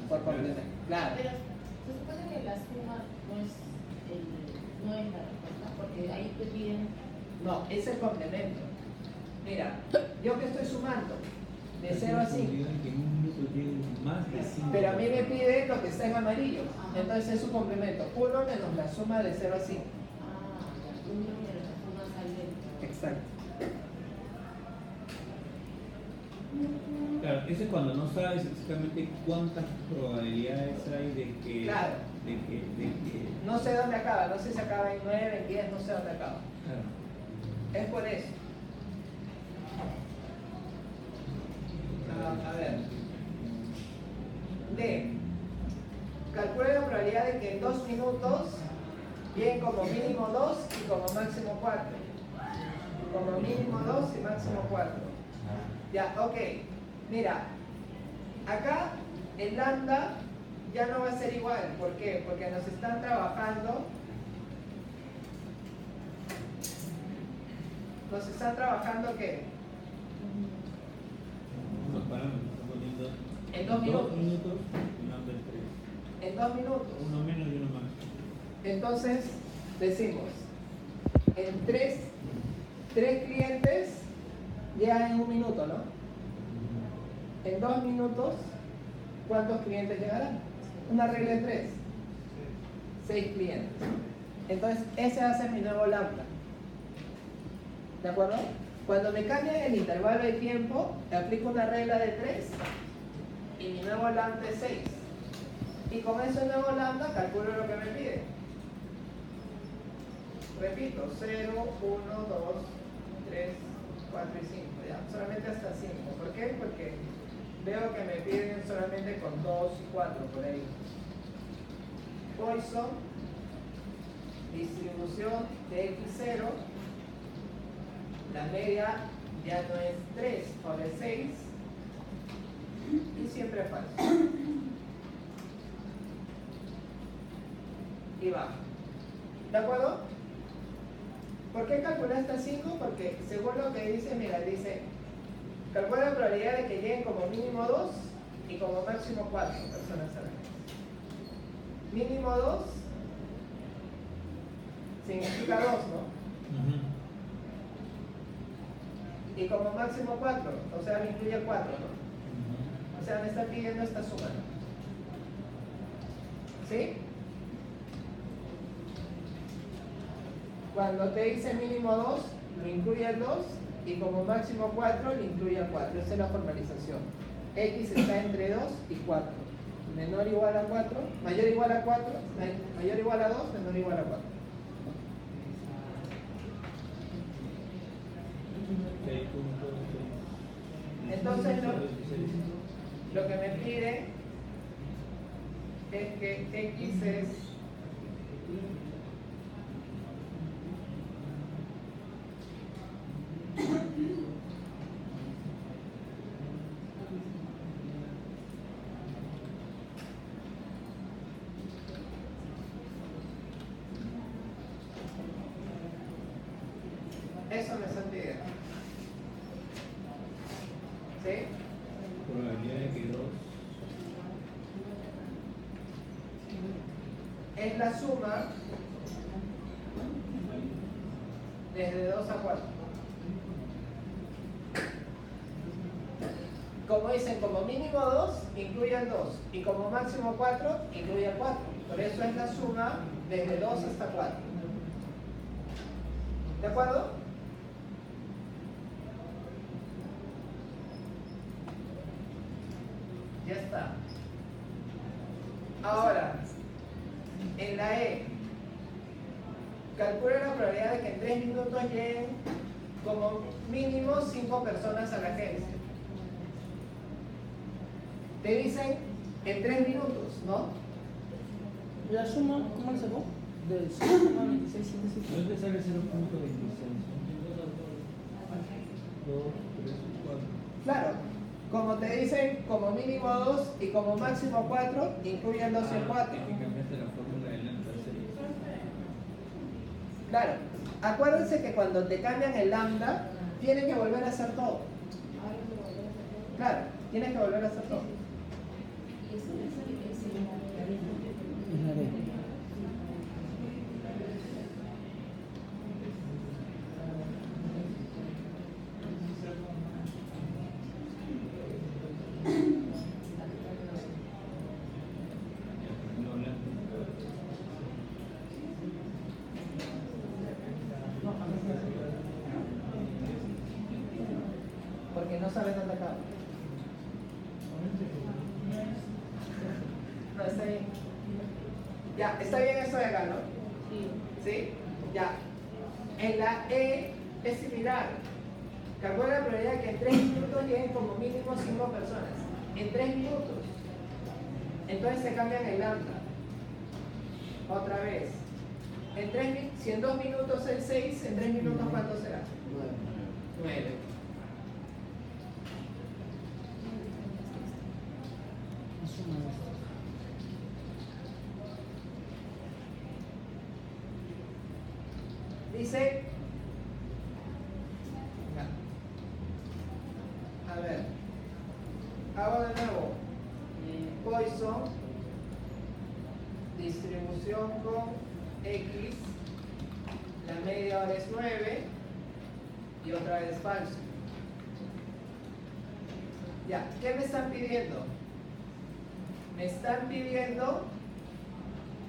por completo. Claro. Pero se supone que la suma no es la respuesta, porque ahí te piden. No, es el complemento. Mira, yo que estoy sumando de 0 a 5. Que en un minuto tiene más de 5. Pero a mí me pide lo que está en amarillo. Entonces es su complemento. 1 menos la suma de 0 a 5. Un número de suma saliente. Exacto. Claro, eso es cuando no sabes exactamente cuántas probabilidades hay de que. Claro. De que No sé dónde acaba. No sé si acaba en 9, en 10, no sé dónde acaba. claro. Es por eso. A ver. D. Calcula la probabilidad de que en 2 minutos lleguen como mínimo 2 y como máximo 4. Como mínimo 2 y máximo 4. Ya, ok. Mira, acá el lambda ya no va a ser igual. ¿Por qué? Porque nos están trabajando. Nos están trabajando ¿qué? Los parámetros están poniendo En 2 minutos. 2 minutos y lambda en 3. En 2 minutos. Uno menos y uno más. Entonces, decimos, en 3 clientes llegan en 1 minuto, ¿no? En 2 minutos, ¿cuántos clientes llegarán? Una regla de 3. 6 clientes. Entonces, ese va a ser mi nuevo lambda. ¿De acuerdo? Cuando me cambie el intervalo de tiempo, aplico una regla de 3 y mi nuevo lambda es 6. Y con ese nuevo lambda calculo lo que me pide. Repito, 0, 1, 2, 3, 4 y 5. ¿Ya? Solamente hasta 5. ¿Por qué? Porque veo que me piden solamente con 2 y 4 por ahí. Poisson, distribución de x0. La media ya no es 3, ahora es 6. Y siempre es falso. Y baja. ¿De acuerdo? ¿Por qué calcular hasta 5? Porque según lo que dice, mira, dice, calcula la probabilidad de que lleguen como mínimo 2 y como máximo 4 personas a la vez. Mínimo 2 significa 2, ¿no? Y como máximo 4, o sea, me incluye 4, ¿no? O sea, me está pidiendo esta suma, ¿no? ¿Sí? Cuando te dice mínimo 2, lo incluye el 2 y como máximo 4, le incluye el 4. Esa es la formalización. X está entre 2 y 4. Menor o igual a 4, mayor o igual a 4, mayor o igual a 2, menor o igual a 4. Entonces lo que me pide es que X es eso me están pidiendo. ¿Sí? Probabilidad de que 2. Es la suma desde 2 a 4. Como dicen, como mínimo 2, incluye el 2. Y como máximo 4, incluye el 4. Por eso es la suma desde 2 hasta 4. ¿De acuerdo? Ya está. Ahora, en la E, calcula la probabilidad de que en 3 minutos lleguen como mínimo 5 personas a la agencia. Te dicen en 3 minutos, ¿no? La suma, ¿cómo la sacó? Del 0,2675. ¿Dónde sale 0.26? 2, 3, 4. Claro, Como te dicen, como mínimo 2 y como máximo 4, incluyen 2 y el 4. Técnicamente la fórmula de lambda sería. Claro, acuérdense que cuando te cambian el lambda, tienes que volver a hacer todo. Claro, tienes que volver a hacer todo. Es la ley. Porque no sabes dónde acaba. No, está bien. Ya, está bien esto de acá, ¿no? ¿Sí? Ya. En la E es similar. Calcula la probabilidad que en 3 minutos lleguen como mínimo 5 personas. En 3 minutos. Entonces se cambian el lambda. Otra vez. Si en 2 minutos es 6, en 3 minutos ¿cuánto será? 9. Dice, a ver, hago de nuevo, Poisson, distribución con X, la media ahora es 9 y otra vez falso. Ya, ¿qué me están pidiendo? Me están pidiendo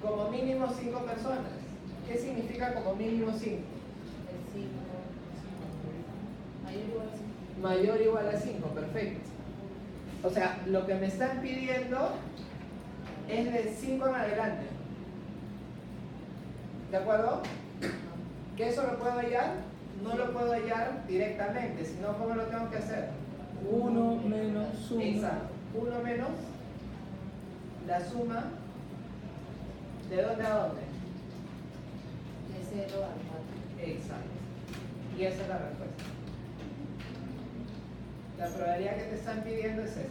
como mínimo 5 personas. ¿Qué significa como mínimo 5? El 5. Mayor o igual a 5. Mayor o igual a 5, perfecto. O sea, lo que me están pidiendo es de 5 en adelante. ¿De acuerdo? ¿Que eso lo puedo hallar? No lo puedo hallar directamente, sino ¿cómo lo tengo que hacer? 1 menos suma. Exacto. 1 menos la suma ¿de dónde a dónde? De 0 a 4. Exacto. Y esa es la respuesta. La probabilidad que te están pidiendo es esta.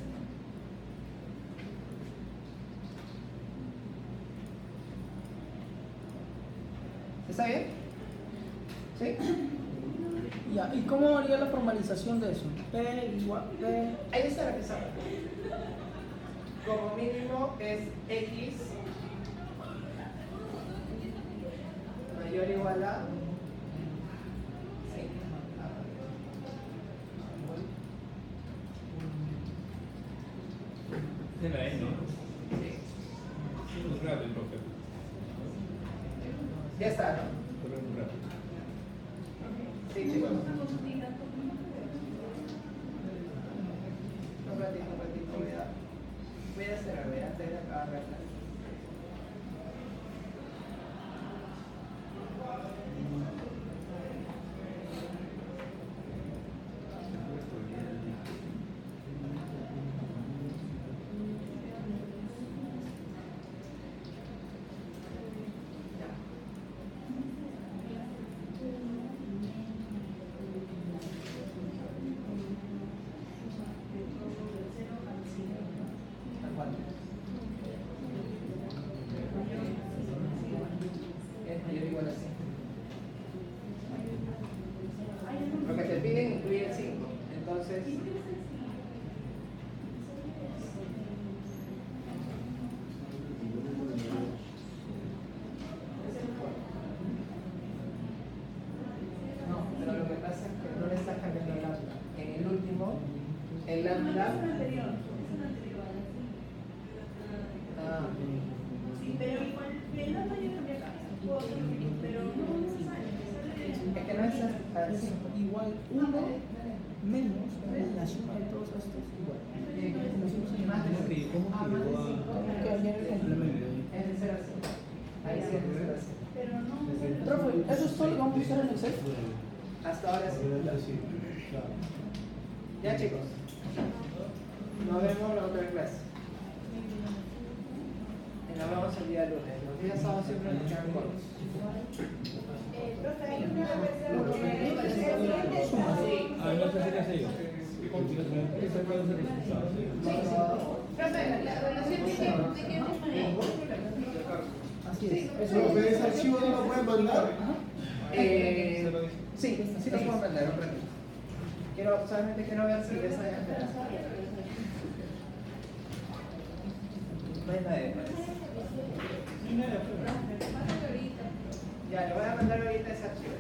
¿Está bien? ¿Sí? Ya, ¿y cómo haría la formalización de eso? P igual P. Ahí está la pizarra. Como mínimo es X mayor o igual a 5. De la E, ¿no? Sí. Muy rápido, profe. Ya está, ¿no? Corre muy rápido. Sí, chicos. Una consultita. Un ratito, voy a hacer algo antes de acabar la clase. Es mayor o igual a 5. Lo que te piden incluye el 5. Entonces, no, pero lo que pasa es que no le estás cambiando el lambda. En el último, el lambda. Es el anterior. Ah, Sí, pero igual, el lambda yo cambié acá. Pero no es necesario. es que no es así. Igual 1 menos la suma de todos estos igual. ¿Cómo que llegó a...? Tenemos que hallar el complemento. Es de 0 a 5. Ahí sí es de 0 a 5. Pero no. Profe, ¿eso es todo lo que vamos a usar en Excel? Hasta ahora sí. Sí, claro. Ya, chicos. Nos vemos la otra clase. Y nos vemos el día lunes. Los días sábados siempre nos quedan cortos. Profe, hay una versión que Ah, no sé si ya se iba. Esa causa de resultados. Profe, la relación de qué tema es? Así es. Profe, ese archivo no lo pueden mandar. Sí, sí lo puedo mandar un ratito. Solamente quiero ver si esa ya no hay nadie más. Ya, le voy a mandar ahorita ese archivo.